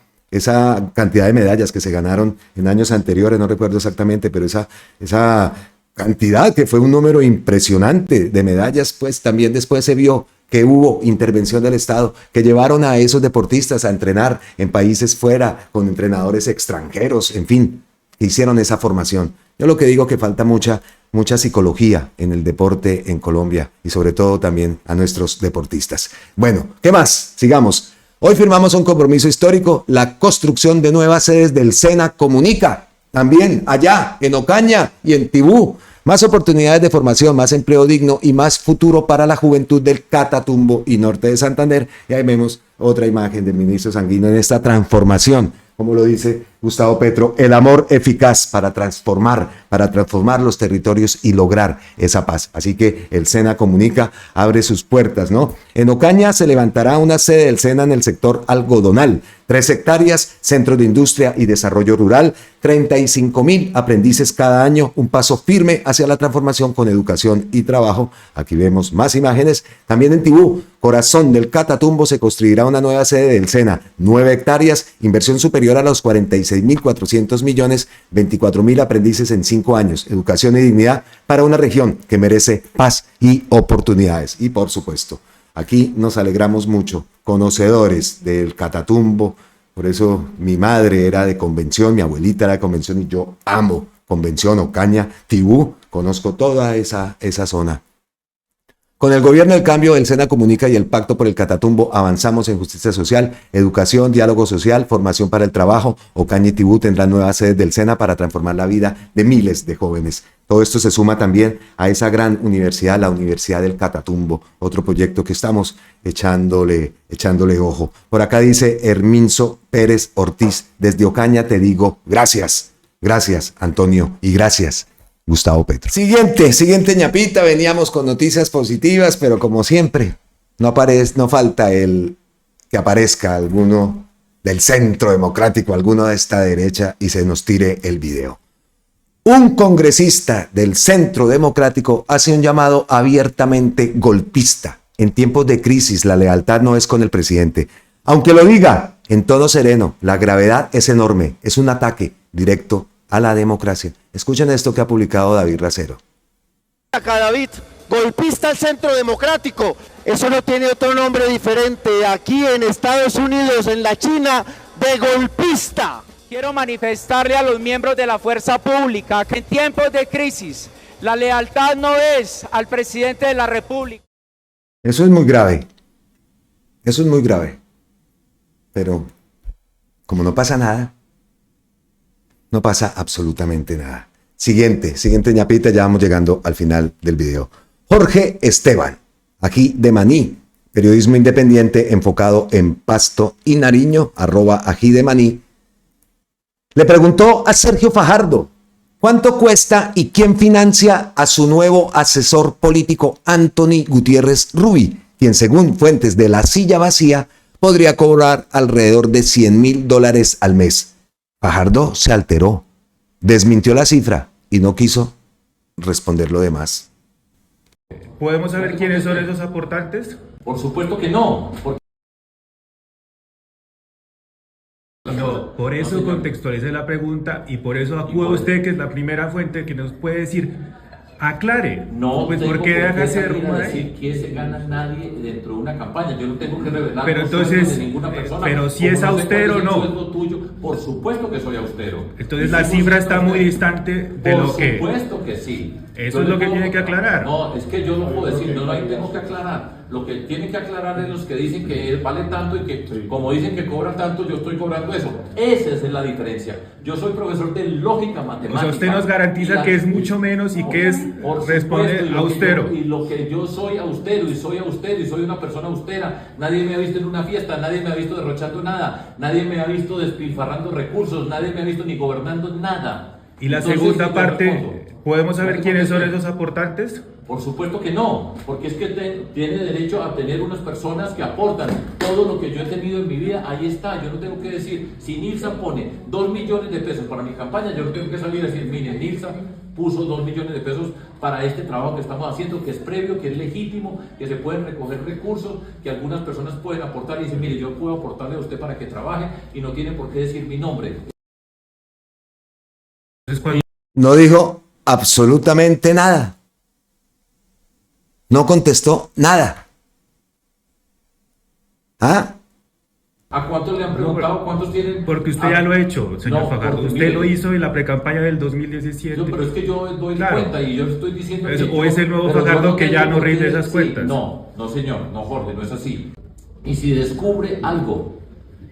cantidad de medallas que se ganaron en años anteriores, no recuerdo exactamente, pero esa cantidad, que fue un número impresionante de medallas, pues también después se vio que hubo intervención del Estado, que llevaron a esos deportistas a entrenar en países fuera, con entrenadores extranjeros, en fin, que hicieron esa formación. Yo lo que digo que falta mucha psicología en el deporte en Colombia y sobre todo también a nuestros deportistas. Bueno, ¿qué más? Sigamos. Hoy firmamos un compromiso histórico, la construcción de nuevas sedes del SENA Comunica, también allá en Ocaña y en Tibú. Más oportunidades de formación, más empleo digno y más futuro para la juventud del Catatumbo y Norte de Santander. Y ahí vemos otra imagen del ministro Sanguino en esta transformación, como lo dice Gustavo Petro, el amor eficaz para transformar los territorios y lograr esa paz. Así que el SENA Comunica abre sus puertas, ¿no? En Ocaña se levantará una sede del SENA en el sector algodonal, 3 hectáreas, centro de industria y desarrollo rural, 35.000 aprendices cada año, un paso firme hacia la transformación con educación y trabajo. Aquí vemos más imágenes. También en Tibú, corazón del Catatumbo, se construirá una nueva sede del SENA, 9 hectáreas, inversión superior a los 46.400 millones, 24.000 aprendices en 5 años, educación y dignidad para una región que merece paz y oportunidades. Y por supuesto, aquí nos alegramos mucho, conocedores del Catatumbo. Por eso mi madre era de Convención, mi abuelita era de Convención y yo amo Convención, Ocaña, Tibú, conozco toda esa zona. Con el gobierno del cambio, el SENA Comunica y el Pacto por el Catatumbo avanzamos en justicia social, educación, diálogo social, formación para el trabajo. Ocaña y Tibú tendrán nuevas sedes del SENA para transformar la vida de miles de jóvenes. Todo esto se suma también a esa gran universidad, la Universidad del Catatumbo, otro proyecto que estamos echándole ojo. Por acá dice Herminzo Pérez Ortiz, desde Ocaña te digo gracias, gracias Antonio y gracias Gustavo Petro. Siguiente ñapita, veníamos con noticias positivas, pero como siempre, no falta el que aparezca alguno del centro democrático, alguno de esta derecha y se nos tire el video. Un congresista del centro democrático hace un llamado abiertamente golpista. En tiempos de crisis, la lealtad no es con el presidente. Aunque lo diga en tono sereno, la gravedad es enorme, es un ataque directo a la democracia. Escuchen esto que ha publicado David Racero. Acá David, golpista al centro democrático, eso no tiene otro nombre diferente aquí en Estados Unidos, en la China, de golpista. Quiero manifestarle a los miembros de la fuerza pública que en tiempos de crisis la lealtad no es al presidente de la República. Eso es muy grave. Pero como no pasa nada, no pasa absolutamente nada. Siguiente ñapita, ya vamos llegando al final del video. Jorge Esteban, aquí de Maní, periodismo independiente enfocado en Pasto y Nariño, @ajidemaní. Le preguntó a Sergio Fajardo, ¿cuánto cuesta y quién financia a su nuevo asesor político Anthony Gutiérrez Rubi, quien según fuentes de La Silla Vacía podría cobrar alrededor de $100,000 al mes? Fajardo se alteró, desmintió la cifra y no quiso responder lo demás. ¿Podemos saber quiénes son esos aportantes? Por supuesto que no. No, por eso contextualicé la pregunta y por eso acudo a usted, que es la primera fuente que nos puede decir, aclare. No, pues tengo ¿por qué deja hacer decir que se gana nadie dentro de una campaña? Yo no tengo que revelar pero los entonces, sueldos de ninguna persona. pero si es austero o no. Tuyo, por supuesto que soy austero. Entonces la cifra está muy distante de lo que... Por supuesto que sí. Eso es lo que tiene que aclarar. No, es que yo no puedo decir, no ahí tengo que aclarar. Lo que tienen que aclarar es los que dicen que vale tanto y que como dicen que cobran tanto, yo estoy cobrando eso. Esa es la diferencia. Yo soy profesor de lógica matemática. O sea, usted nos garantiza que es mucho menos y que es responde austero. Y lo que yo soy austero y soy una persona austera. Nadie me ha visto en una fiesta, nadie me ha visto derrochando nada, nadie me ha visto despilfarrando recursos, nadie me ha visto ni gobernando nada. Y la segunda parte, ¿podemos saber quiénes son esos aportantes? Por supuesto que no, porque es que tiene derecho a tener unas personas que aportan todo lo que yo he tenido en mi vida, ahí está, yo no tengo que decir, si Nilsa pone 2 millones de pesos para mi campaña, yo no tengo que salir a decir, mire, Nilsa puso 2 millones de pesos para este trabajo que estamos haciendo, que es previo, que es legítimo, que se pueden recoger recursos, que algunas personas pueden aportar y decir, mire, yo puedo aportarle a usted para que trabaje y no tiene por qué decir mi nombre. No dijo absolutamente nada. No contestó nada. ¿Ah? ¿A cuántos le han preguntado? ¿Cuántos tienen? Porque usted ya lo ha hecho, señor Fajardo. Usted lo hizo en la precampaña del 2017. No, pero es que yo doy cuenta y yo estoy diciendo que... ¿O es el nuevo Fajardo que ya no rinde esas cuentas? No, señor, no, Jorge, no es así. Y si descubre algo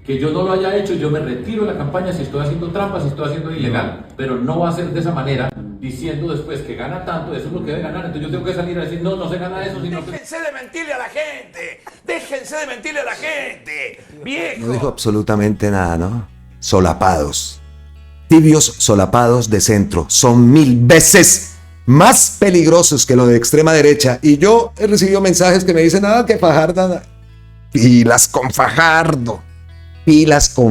que yo no lo haya hecho, yo me retiro de la campaña si estoy haciendo trampas, si estoy haciendo ilegal. Pero no va a ser de esa manera, diciendo después que gana tanto, eso es lo que debe ganar. Entonces yo tengo que salir a decir, no se gana eso, sino que... Déjense de mentirle a la gente, déjense de mentirle a la gente, viejo. No dijo absolutamente nada, ¿no? Solapados. tibios solapados de centro. Son 1000 veces más peligrosos que lo de extrema derecha. Y yo he recibido mensajes que me dicen, que Fajardo, pilas con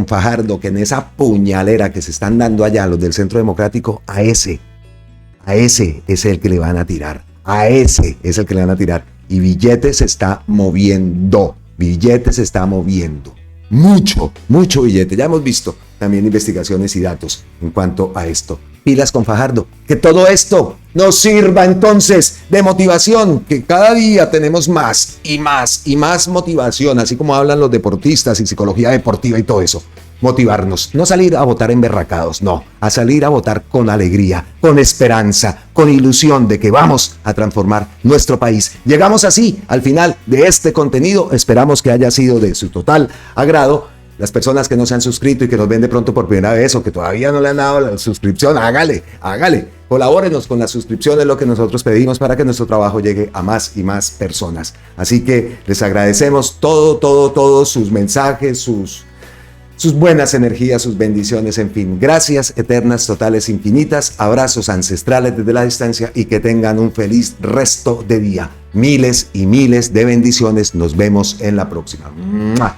Fajardo, que en esa puñalera que se están dando allá los del Centro Democrático, a ese es el que le van a tirar, y Billetes se está moviendo, mucho billete. Ya hemos visto también investigaciones y datos en cuanto a esto. Pilas con Fajardo, que todo esto nos sirva entonces de motivación, que cada día tenemos más y más motivación, así como hablan los deportistas y psicología deportiva y todo eso. Motivarnos, no salir a votar emberracados, no, a salir a votar con alegría, con esperanza, con ilusión de que vamos a transformar nuestro país. Llegamos así al final de este contenido, esperamos que haya sido de su total agrado. Las personas que no se han suscrito y que nos ven de pronto por primera vez o que todavía no le han dado la suscripción, hágale, colabórenos con la suscripción, es lo que nosotros pedimos para que nuestro trabajo llegue a más y más personas. Así que les agradecemos todos sus mensajes, sus buenas energías, sus bendiciones, en fin. Gracias eternas, totales, infinitas, abrazos ancestrales desde la distancia y que tengan un feliz resto de día. Miles y miles de bendiciones. Nos vemos en la próxima. ¡Mua!